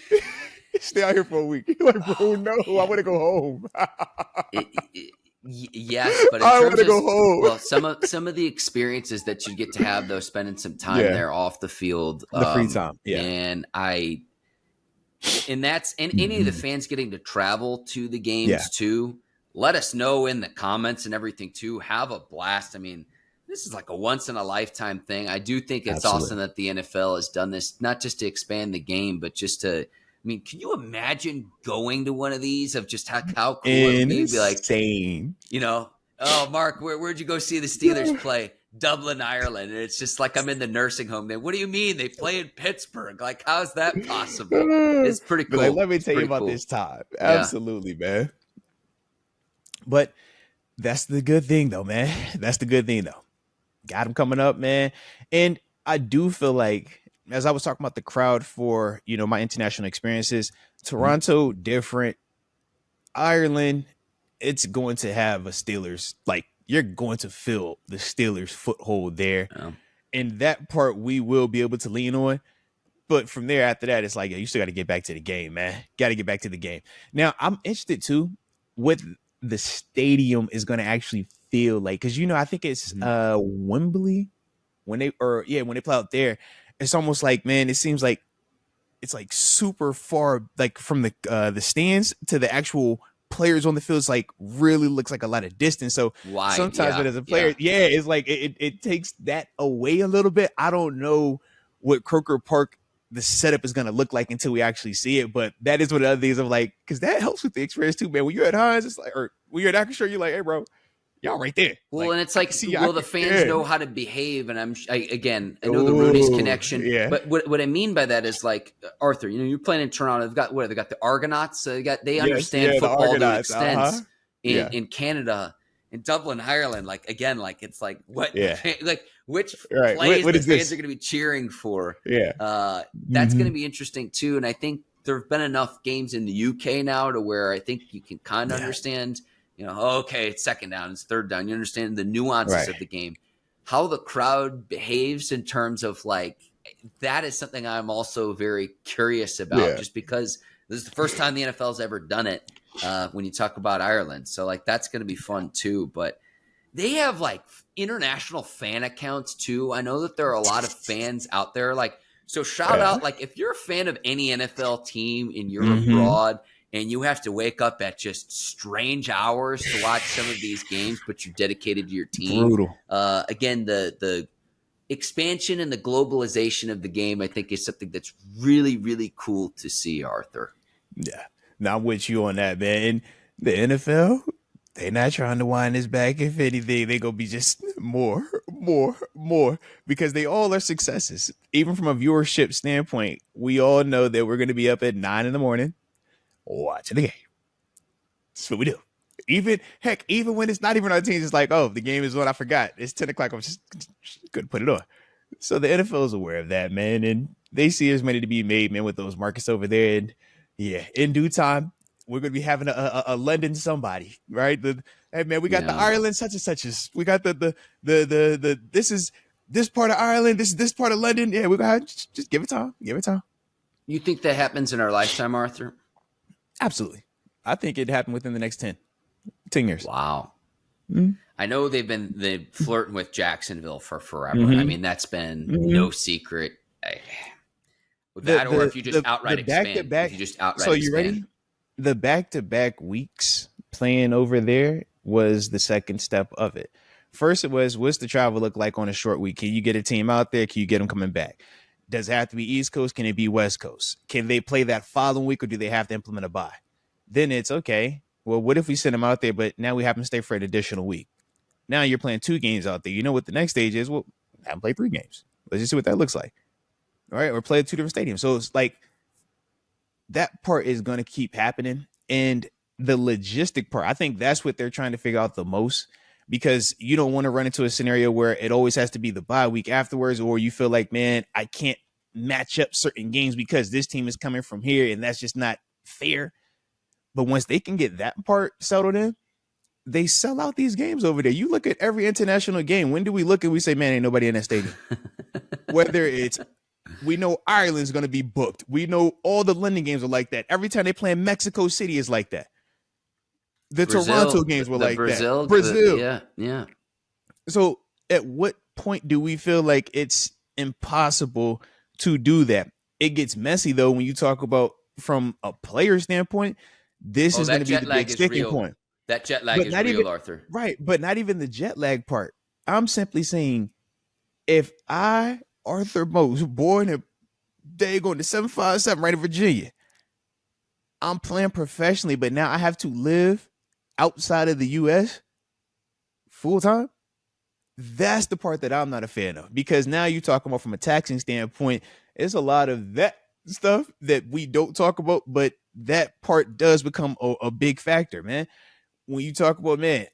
Stay out here for a week. You're like, bro, no, I want to go home. Yes, but in terms of go home. Well, some of the experiences that you get to have, though, spending some time there off the field, the free time, and that's any of the fans getting to travel to the games too. Let us know in the comments and everything too. Have a blast. I mean, this is like a once in a lifetime thing. I do think it's awesome that the NFL has done this, not just to expand the game, but just to. I mean, can you imagine going to one of these of just how cool it would be? Be like, oh, Mark, where'd you go see the Steelers play? Dublin, Ireland. And it's just like I'm in the nursing home. Then what do you mean they play in Pittsburgh? Like, how's that possible? It's pretty cool. But let me tell you about this time. Absolutely, man. But that's the good thing, though, man. That's the good thing, though. Got him coming up, man. And I do feel like, as I was talking about the crowd for, my international experiences, Toronto, different. Ireland, it's going to have a Steelers, like, you're going to feel the Steelers foothold there. And that part we will be able to lean on. But from there, after that, it's like, you still got to get back to the game, man. Got to get back to the game. Now, I'm interested, too, what the stadium is going to actually feel like. Because, I think it's Wembley when they play out there. It's almost like, man, it seems like it's like super far, like from the stands to the actual players on the field. It's like really looks like a lot of distance. So sometimes as a player, it's like it takes that away a little bit. I don't know what Croker Park, the setup is going to look like until we actually see it. But that is one of the other things of like, because that helps with the experience too, man. When you're at Hines, it's like, or when you're at Acrisure, you're like, hey, bro, y'all right there. Well, and it's like, the fans know how to behave. And I know the Rooney's connection. Yeah. But what I mean by that is like, Arthur, you're playing in Toronto. They got the Argonauts. They understand football to an extent in Canada. In Dublin, Ireland, like, again, like, it's like, what, like, which plays the fans are going to be cheering for? That's going to be interesting, too. And I think there have been enough games in the UK now to where I think you can kind of understand, okay, it's second down, it's third down. You understand the nuances of the game. How the crowd behaves in terms of, like, that is something I'm also very curious about, just because this is the first time the NFL's ever done it. When you talk about Ireland. So, like, that's going to be fun too. But they have like international fan accounts too. I know that there are a lot of fans out there. Like, so shout Yeah. out, like, if you're a fan of any NFL team and you're Mm-hmm. abroad and you have to wake up at just strange hours to watch some of these games, but you're dedicated to your team. Brutal. Again, the expansion and the globalization of the game, I think, is something that's really, really cool to see, Arthur. Yeah. Now I'm with you on that, man. And the NFL, they're not trying to wind this back. If anything, they gonna be just more, because they all are successes. Even from a viewership standpoint, we all know that we're gonna be up at 9 in the morning watching the game. That's what we do. Even heck, even when it's not even our team, it's like, oh, the game is on. I forgot. It's 10 o'clock. I'm just couldn't put it on. So the NFL is aware of that, man, and they see there's money to be made, man, with those markets over there. And yeah, in due time, we're gonna be having a London somebody, right? Hey man, we got the Yeah. Ireland such and such as we got the this is this part of Ireland, this part of London. Yeah, we got just give it time, give it time. You think that happens in our lifetime, Arthur? Absolutely, I think it happened within the next 10 years. Wow. Mm-hmm. I know they've flirting with Jacksonville for forever. I Mm-hmm. mean, that's been Mm-hmm. no secret. The That, or if you just outright the back to expand, if back. you just So outright you expand. ready? The back to back weeks playing over there was the second step of it. First, it was what's the travel look like on a short week? Can you get a team out there? Can you get them coming back? Does it have to be East Coast? Can it be West Coast? Can they play that following week, or do they have to implement a bye? Then it's okay. Well, what if we send them out there, but now we have them stay for an additional week? Now you're playing 2 games out there. You know what the next stage is? Well, have them play 3 games. Let's just see what that looks like. All right, or play at 2 different stadiums. So it's like that part is going to keep happening. And the logistic part, I think that's what they're trying to figure out the most, because you don't want to run into a scenario where it always has to be the bye week afterwards, or you feel like, man, I can't match up certain games because this team is coming from here, and that's just not fair. But once they can get that part settled in, they sell out these games over there. You look at every international game. When do we look and we say, man, ain't nobody in that stadium? Whether it's, we know Ireland's going to be booked. We know all the London games are like that. Every time they play in Mexico City is like that. The Toronto Brazil, games were the like that. Brazil, Brazil. yeah. So at what point do we feel like it's impossible to do that? It gets messy though when you talk about from a player standpoint. This Oh, is going that to be jet the big lag is sticking real. point. That jet lag But is not even real, Arthur. right, but not even the jet lag part. I'm simply saying, if I, Arthur Moats, born in day going to 757 right in Virginia, I'm playing professionally, but now I have to live outside of the US full time. That's the part that I'm not a fan of, because now you talk about from a taxing standpoint, it's a lot of that stuff that we don't talk about, but that part does become a big factor, man. When you talk about, man,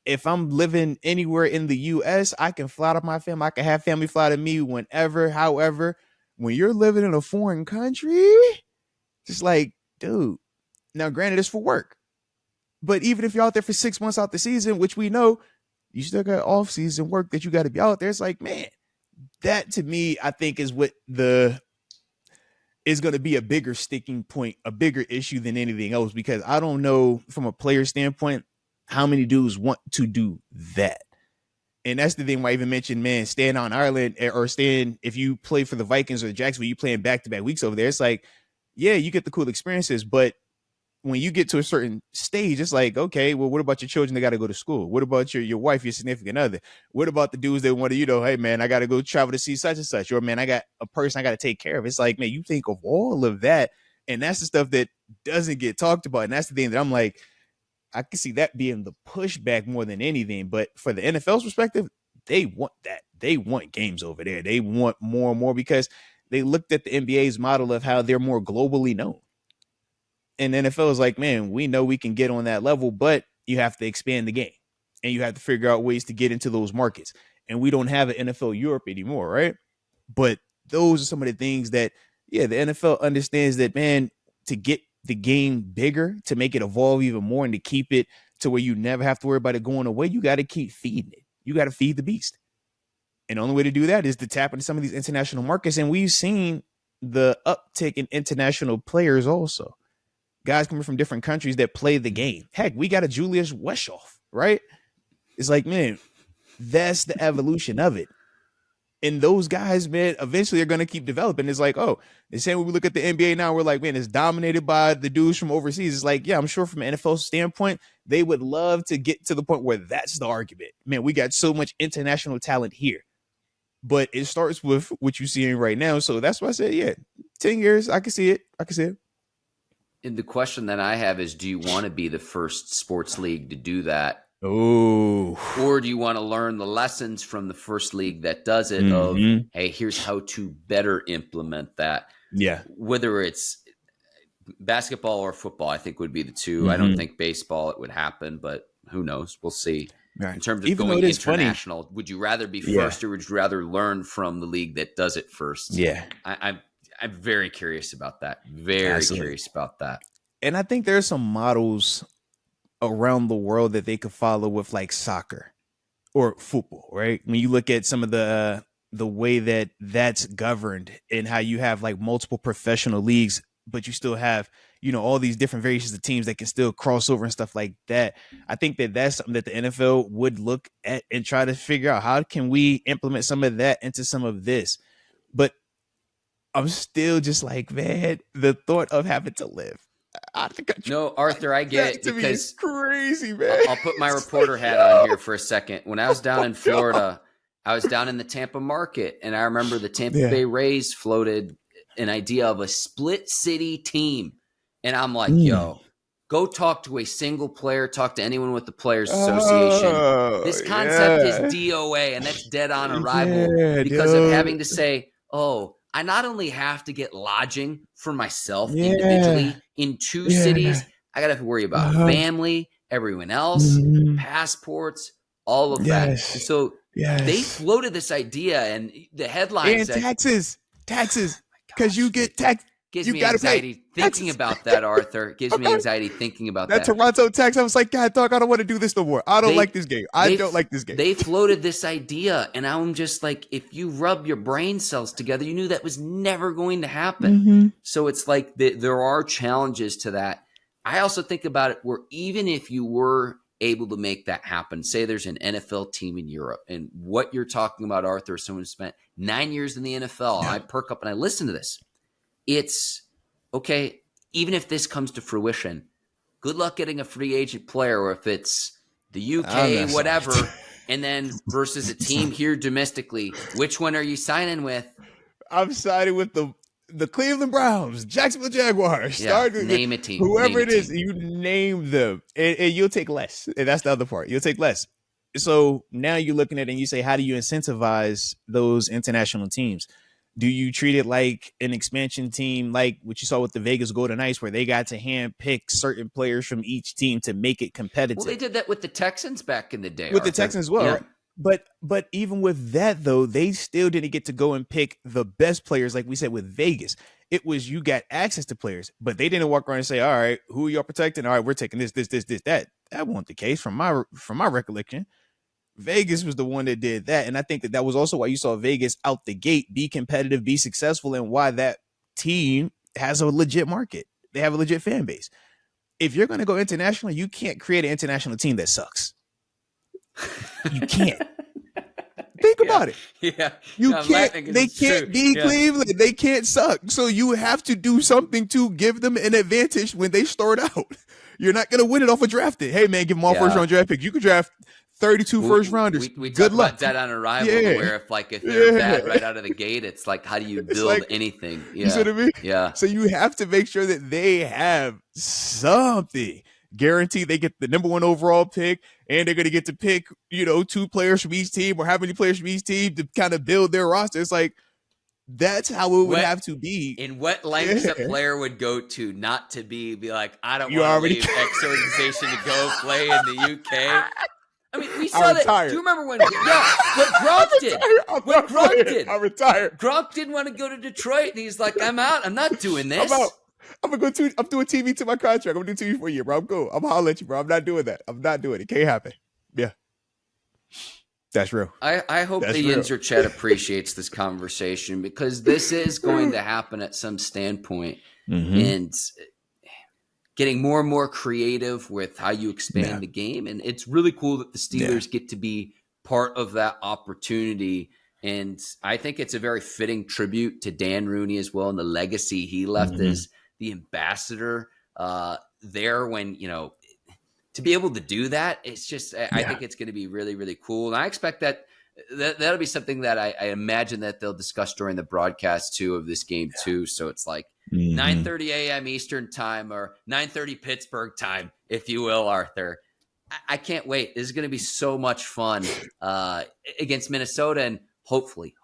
if I'm living anywhere in the US, I can fly to my family. I can have family fly to me whenever, however. When you're living in a foreign country, just like, dude, now granted, it's for work. But even if you're out there for 6 months out the season, which we know, you still got off season work that you got to be out there. It's like, man, that to me, I think is what the is going to be a bigger sticking point, a bigger issue than anything else, because I don't know from a player standpoint how many dudes want to do that. And that's the thing why I even mentioned, man, staying on Ireland, or staying, if you play for the Vikings or the Jacksonville, you playing back to back weeks over there. It's like, yeah, you get the cool experiences, but when you get to a certain stage, it's like, okay, well, what about your children that got to go to school? What about your wife, your significant other? What about the dudes that want to, hey, man, I got to go travel to see such and such, or man, I got a person I got to take care of. It's like, man, you think of all of that, and that's the stuff that doesn't get talked about, and that's the thing that I'm like, I can see that being the pushback more than anything. But for the NFL's perspective, they want that. They want games over there. They want more and more, because they looked at the NBA's model of how they're more globally known. And the NFL is like, man, we know we can get on that level, but you have to expand the game and you have to figure out ways to get into those markets. And we don't have an NFL Europe anymore, right? But those are some of the things that, yeah, the NFL understands that, man, to get the game bigger, to make it evolve even more, and to keep it to where you never have to worry about it going away, you got to keep feeding it. You got to feed the beast. And the only way to do that is to tap into some of these international markets. And we've seen the uptick in international players also. Guys coming from different countries that play the game. Heck, we got a Julius Weshoff, right? It's like, man, that's the evolution of it. And those guys, man, eventually are going to keep developing. It's like, oh, the same when we look at the NBA now, we're like, man, it's dominated by the dudes from overseas. It's like, yeah, I'm sure from an NFL standpoint, they would love to get to the point where that's the argument. Man, we got so much international talent here. But it starts with what you're seeing right now. So that's why I said, yeah, 10 years, I can see it. I can see it. And the question that I have is, do you want to be the first sports league to do that? Oh. Or do you want to learn the lessons from the first league that does it of, hey, here's how to better implement that? Yeah. Whether it's basketball or football, I think would be the two. I don't think baseball it would happen, but who knows? We'll see. Right. In terms of Even going though it is international, funny, would you rather be first or would you rather learn from the league that does it first? Yeah. I'm very curious about that. Very curious about that. And I think there's some models around the world that they could follow with like soccer or football, right? When you look at some of the way that that's governed and how you have like multiple professional leagues, but you still have, you know, all these different variations of teams that can still cross over and stuff like that. I think that that's something that the NFL would look at and try to figure out, how can we implement some of that into some of this? But I'm still just like, man, the thought of having to live out of the country. No, Arthur, I get it, To me, because it's crazy, man. I'll put my reporter hat on here for a second. When I was down in Florida, I was down in the Tampa market, and I remember the Tampa Bay Rays floated an idea of a split city team. And I'm like, yo, go talk to a single player, talk to anyone with the Players Association. This concept is DOA, and that's dead on arrival because of having to say, oh, I not only have to get lodging for myself individually in two cities, I got to worry about family, everyone else, passports, all of that. And so they floated this idea, and the headline said, taxes, because you get tax. Gives you me gotta anxiety pay thinking taxes. about that, Arthur. Gives me anxiety thinking about that. That Toronto tax, I was like, God, dog, I don't want to do this no more. I don't like this game. I don't like this game. They floated this idea, and I'm just like, if you rub your brain cells together, you knew that was never going to happen. So it's like there are challenges to that. I also think about it where even if you were able to make that happen, say there's an NFL team in Europe, and what you're talking about, Arthur, someone who spent 9 years in the NFL, I perk up and I listen to this. It's okay, even if this comes to fruition, good luck getting a free agent player, or if it's the UK, whatever, and then versus a team here domestically, which one are you signing with? I'm signing with the Cleveland Browns, Jacksonville Jaguars. Yeah, name a team. Whoever it is, you name them, and you'll take less. And that's the other part. You'll take less. So now you're looking at it and you say, how do you incentivize those international teams? Do you treat it like an expansion team, like what you saw with the Vegas Golden Knights, where they got to hand pick certain players from each team to make it competitive? Well, they did that with the Texans back in the day. With the Texans as well, right? But even with that, though, they still didn't get to go and pick the best players, like we said with Vegas. It was you got access to players, but they didn't walk around and say, all right, who are y'all protecting? All right, we're taking this, that. That wasn't the case from my recollection. Vegas was the one that did that. And I think that was also why you saw Vegas out the gate be competitive, be successful, and why that team has a legit market. They have a legit fan base. If you're going to go international, you can't create an international team that sucks. You can't. Think about it. Yeah. You can't. They can't be Cleveland. They can't suck. So you have to do something to give them an advantage when they start out. You're not going to win it off of drafting. Hey, man, give them all first round draft picks. You could draft 32 first rounders. We Good talk luck. about that on arrival, where if they're bad right out of the gate, it's like, how do you build anything? Yeah. You see what I mean? Yeah. So you have to make sure that they have something. Guaranteed they get the number 1 overall pick, and they're going to get to pick, 2 players from each team, or how many players from each team to kind of build their roster. It's like, that's how it would have to be. In what lengths a player would go to not to be like, I don't want to leave X organization to go play in the UK. I mean, we saw that. Do you remember when? Yeah, what Gronk did. What Gronk did. I retired. Gronk didn't want to go to Detroit, and he's like, I'm out. I'm not doing this. I'm out. I'm doing TV to my contract. I'm gonna do TV for a year, bro. I'm cool. I'm holler at you, bro. I'm not doing that. I'm not doing it. It can't happen. Yeah. That's real. I hope the Yinzer chat appreciates this conversation, because this is going to happen at some standpoint. And getting more and more creative with how you expand the game. And it's really cool that the Steelers get to be part of that opportunity. And I think it's a very fitting tribute to Dan Rooney as well, and the legacy he left as the ambassador there when, to be able to do that, it's just, I think it's going to be really, really cool. And I expect that'll be something that I imagine that they'll discuss during the broadcast too of this game too. So it's like 9:30 a.m. Eastern time or 9:30 Pittsburgh time, if you will, Arthur. I can't wait. This is going to be so much fun against Minnesota. And hopefully,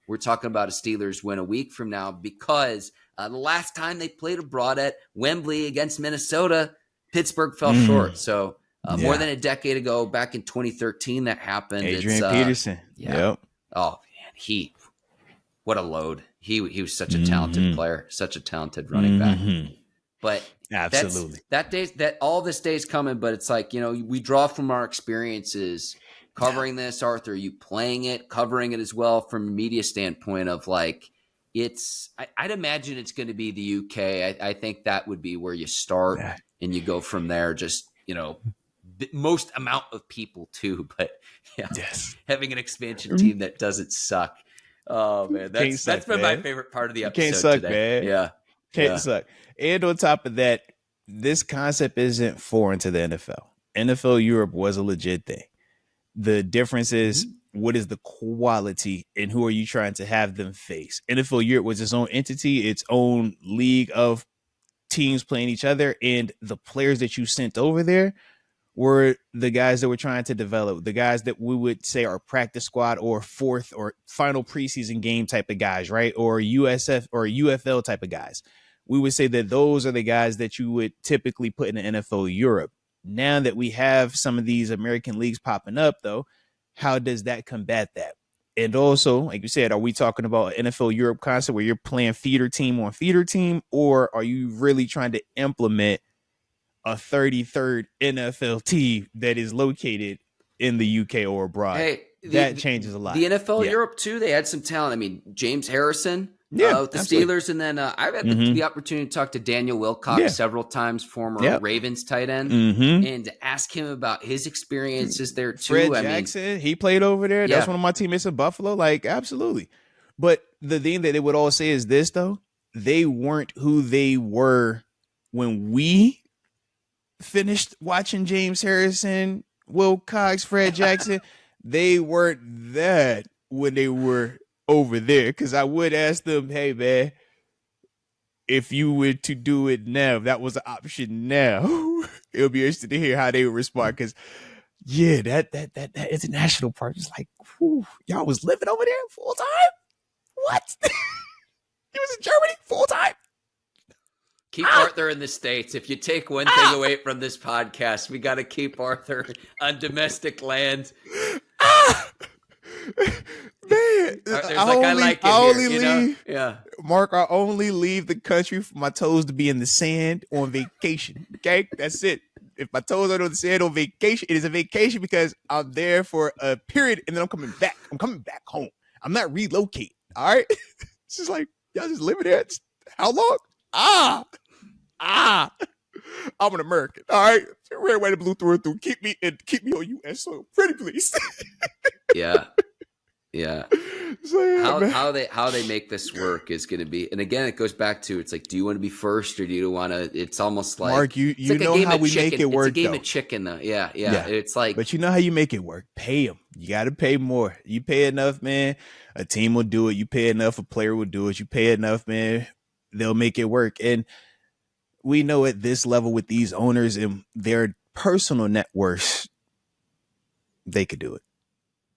we're talking about a Steelers win a week from now, because the last time they played abroad at Wembley against Minnesota, Pittsburgh fell short. So more than a decade ago, back in 2013, that happened. Adrian Peterson. Yep. Oh, man, what a load. He was such a talented player, such a talented running back. But absolutely, that all this day is coming. But it's like, we draw from our experiences covering this, Arthur, you playing it, covering it as well from a media standpoint of like, I'd imagine it's going to be the UK. I think that would be where you start and you go from there. Just, most amount of people too, but having an expansion team that doesn't suck. Oh man, that's been my favorite part of the episode. Can't suck, today. Man. Yeah, can't suck. And on top of that, this concept isn't foreign to the NFL. NFL Europe was a legit thing. The difference is what is the quality and who are you trying to have them face? NFL Europe was its own entity, its own league of teams playing each other, and the players that you sent over there were the guys that were trying to develop, the guys that we would say are practice squad or fourth or final preseason game type of guys, right? Or USF or UFL type of guys. We would say that those are the guys that you would typically put in the NFL Europe. Now that we have some of these American leagues popping up, though, how does that combat that? And also, like you said, are we talking about an NFL Europe concept where you're playing feeder team on feeder team, or are you really trying to implement a 33rd NFL team that is located in the UK or abroad? Hey, that changes a lot. The NFL Europe too, they had some talent. I mean, James Harrison with the Steelers, and then I've had the opportunity to talk to Daniel Wilcox several times, former Ravens tight end, and to ask him about his experiences there too. Fred Jackson, he played over there. That's one of my teammates in Buffalo. Like, absolutely. But the thing that they would all say is this, though: they weren't who they were when we finished watching James Harrison, Will Cox, Fred Jackson. They weren't that when they were over there, because I would ask them, hey man, if you were to do it now, if that was an option now, it'll be interesting to hear how they would respond. Because that international part is like, whew, y'all was living over there full time. What? He was in Germany full time. Keep Arthur in the States. If you take one thing away from this podcast, we got to keep Arthur on domestic land. Man, Mark, I only leave the country for my toes to be in the sand on vacation. Okay, that's it. If my toes are on the sand on vacation, it is a vacation because I'm there for a period and then I'm coming back. I'm coming back home. I'm not relocating. All right. It's just like, y'all just living there. How long? I'm an American. All right. Red, white, and blue through and through. Keep me on US soil. Pretty please. Yeah. So, how they make this work is going to be, and again, it goes back to, it's like, do you want to be first or do you want to? It's almost like, Mark, you like know how we make it work. It's a game of chicken, though. Yeah. It's like, but you know how you make it work. Pay them. You got to pay more. You pay enough, man. A team will do it. You pay enough, a player will do it. You pay enough, man. They'll make it work. And we know at this level with these owners and their personal net worth, they could do it.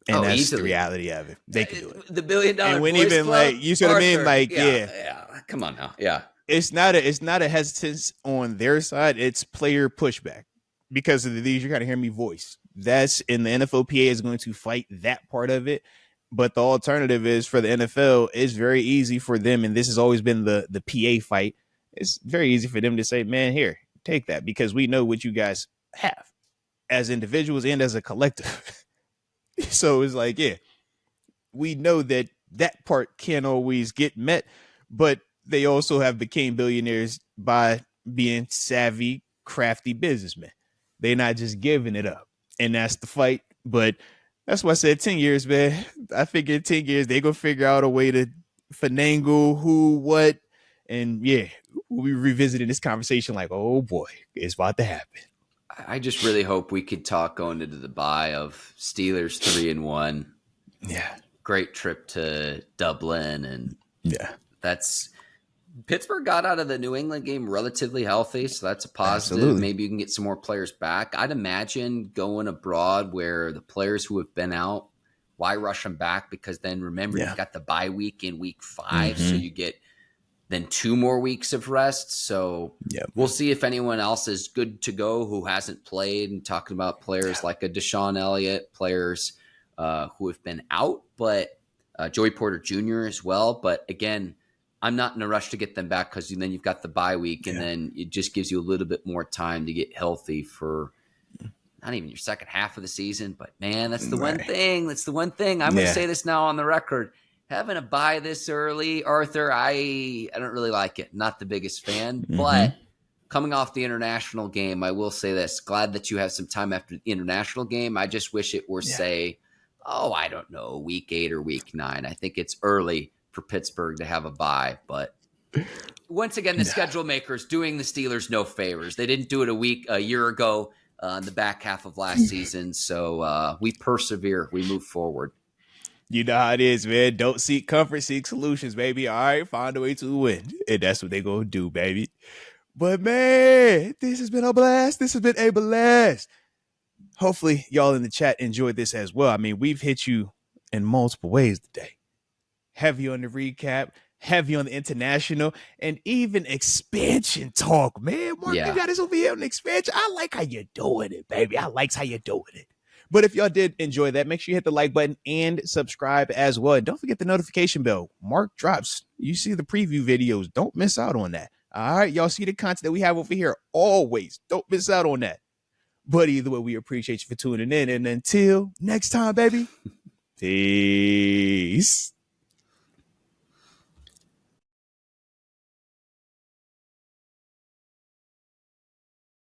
And that's easily. The reality of it. They can do it. The $1 billion and when boys even club, like, you see what I mean? Like, yeah. Come on now. Yeah. It's not a hesitance on their side. It's player pushback because of these. You're kind of hearing me voice. That's in the NFLPA is going to fight that part of it. But the alternative is for the NFL, it's very easy for them. And this has always been the PA fight. It's very easy for them to say, man, here, take that, because we know what you guys have as individuals and as a collective. So it's like, we know that part can't always get met, but they also have became billionaires by being savvy, crafty businessmen. They're not just giving it up. And that's the fight. But that's why I said 10 years, man. I figured 10 years, they're going to figure out a way to finagle who, what. And yeah, we'll be revisiting this conversation like, oh boy, it's about to happen. I just really hope we could talk going into the bye of Steelers 3-1. Yeah. Great trip to Dublin. And yeah, that's Pittsburgh got out of the New England game relatively healthy. So that's a positive. Absolutely. Maybe you can get some more players back. I'd imagine going abroad where the players who have been out, why rush them back? Because then remember, you've got the bye week in week 5. So you get then 2 more weeks of rest. So we'll see if anyone else is good to go who hasn't played, and talking about players like a Deshaun Elliott, players who have been out, but Joey Porter Jr. as well. But again, I'm not in a rush to get them back because then you've got the bye week, and then it just gives you a little bit more time to get healthy for not even your second half of the season. But man, that's the one thing. That's the one thing. I'm going to say this now on the record. Having a bye this early, Arthur, I don't really like it. Not the biggest fan, but coming off the international game, I will say this. Glad that you have some time after the international game. I just wish it were, say, I don't know, week 8 or week 9. I think it's early for Pittsburgh to have a bye. But once again, the schedule makers doing the Steelers no favors. They didn't do it a year ago in the back half of last season. So we persevere. We move forward. You know how it is, man. Don't seek comfort, seek solutions, baby. All right, find a way to win. And that's what they going to do, baby. But, man, this has been a blast. This has been a blast. Hopefully, y'all in the chat enjoyed this as well. I mean, we've hit you in multiple ways today. Heavy on the recap, heavy on the international, and even expansion talk, man. Mark, you got us over here on the expansion. I like how you're doing it, baby. I like how you're doing it. But if y'all did enjoy that, make sure you hit the like button and subscribe as well. And don't forget the notification bell. Mark drops. You see the preview videos. Don't miss out on that. All right, y'all see the content that we have over here always. Don't miss out on that. But either way, we appreciate you for tuning in. And until next time, baby, peace.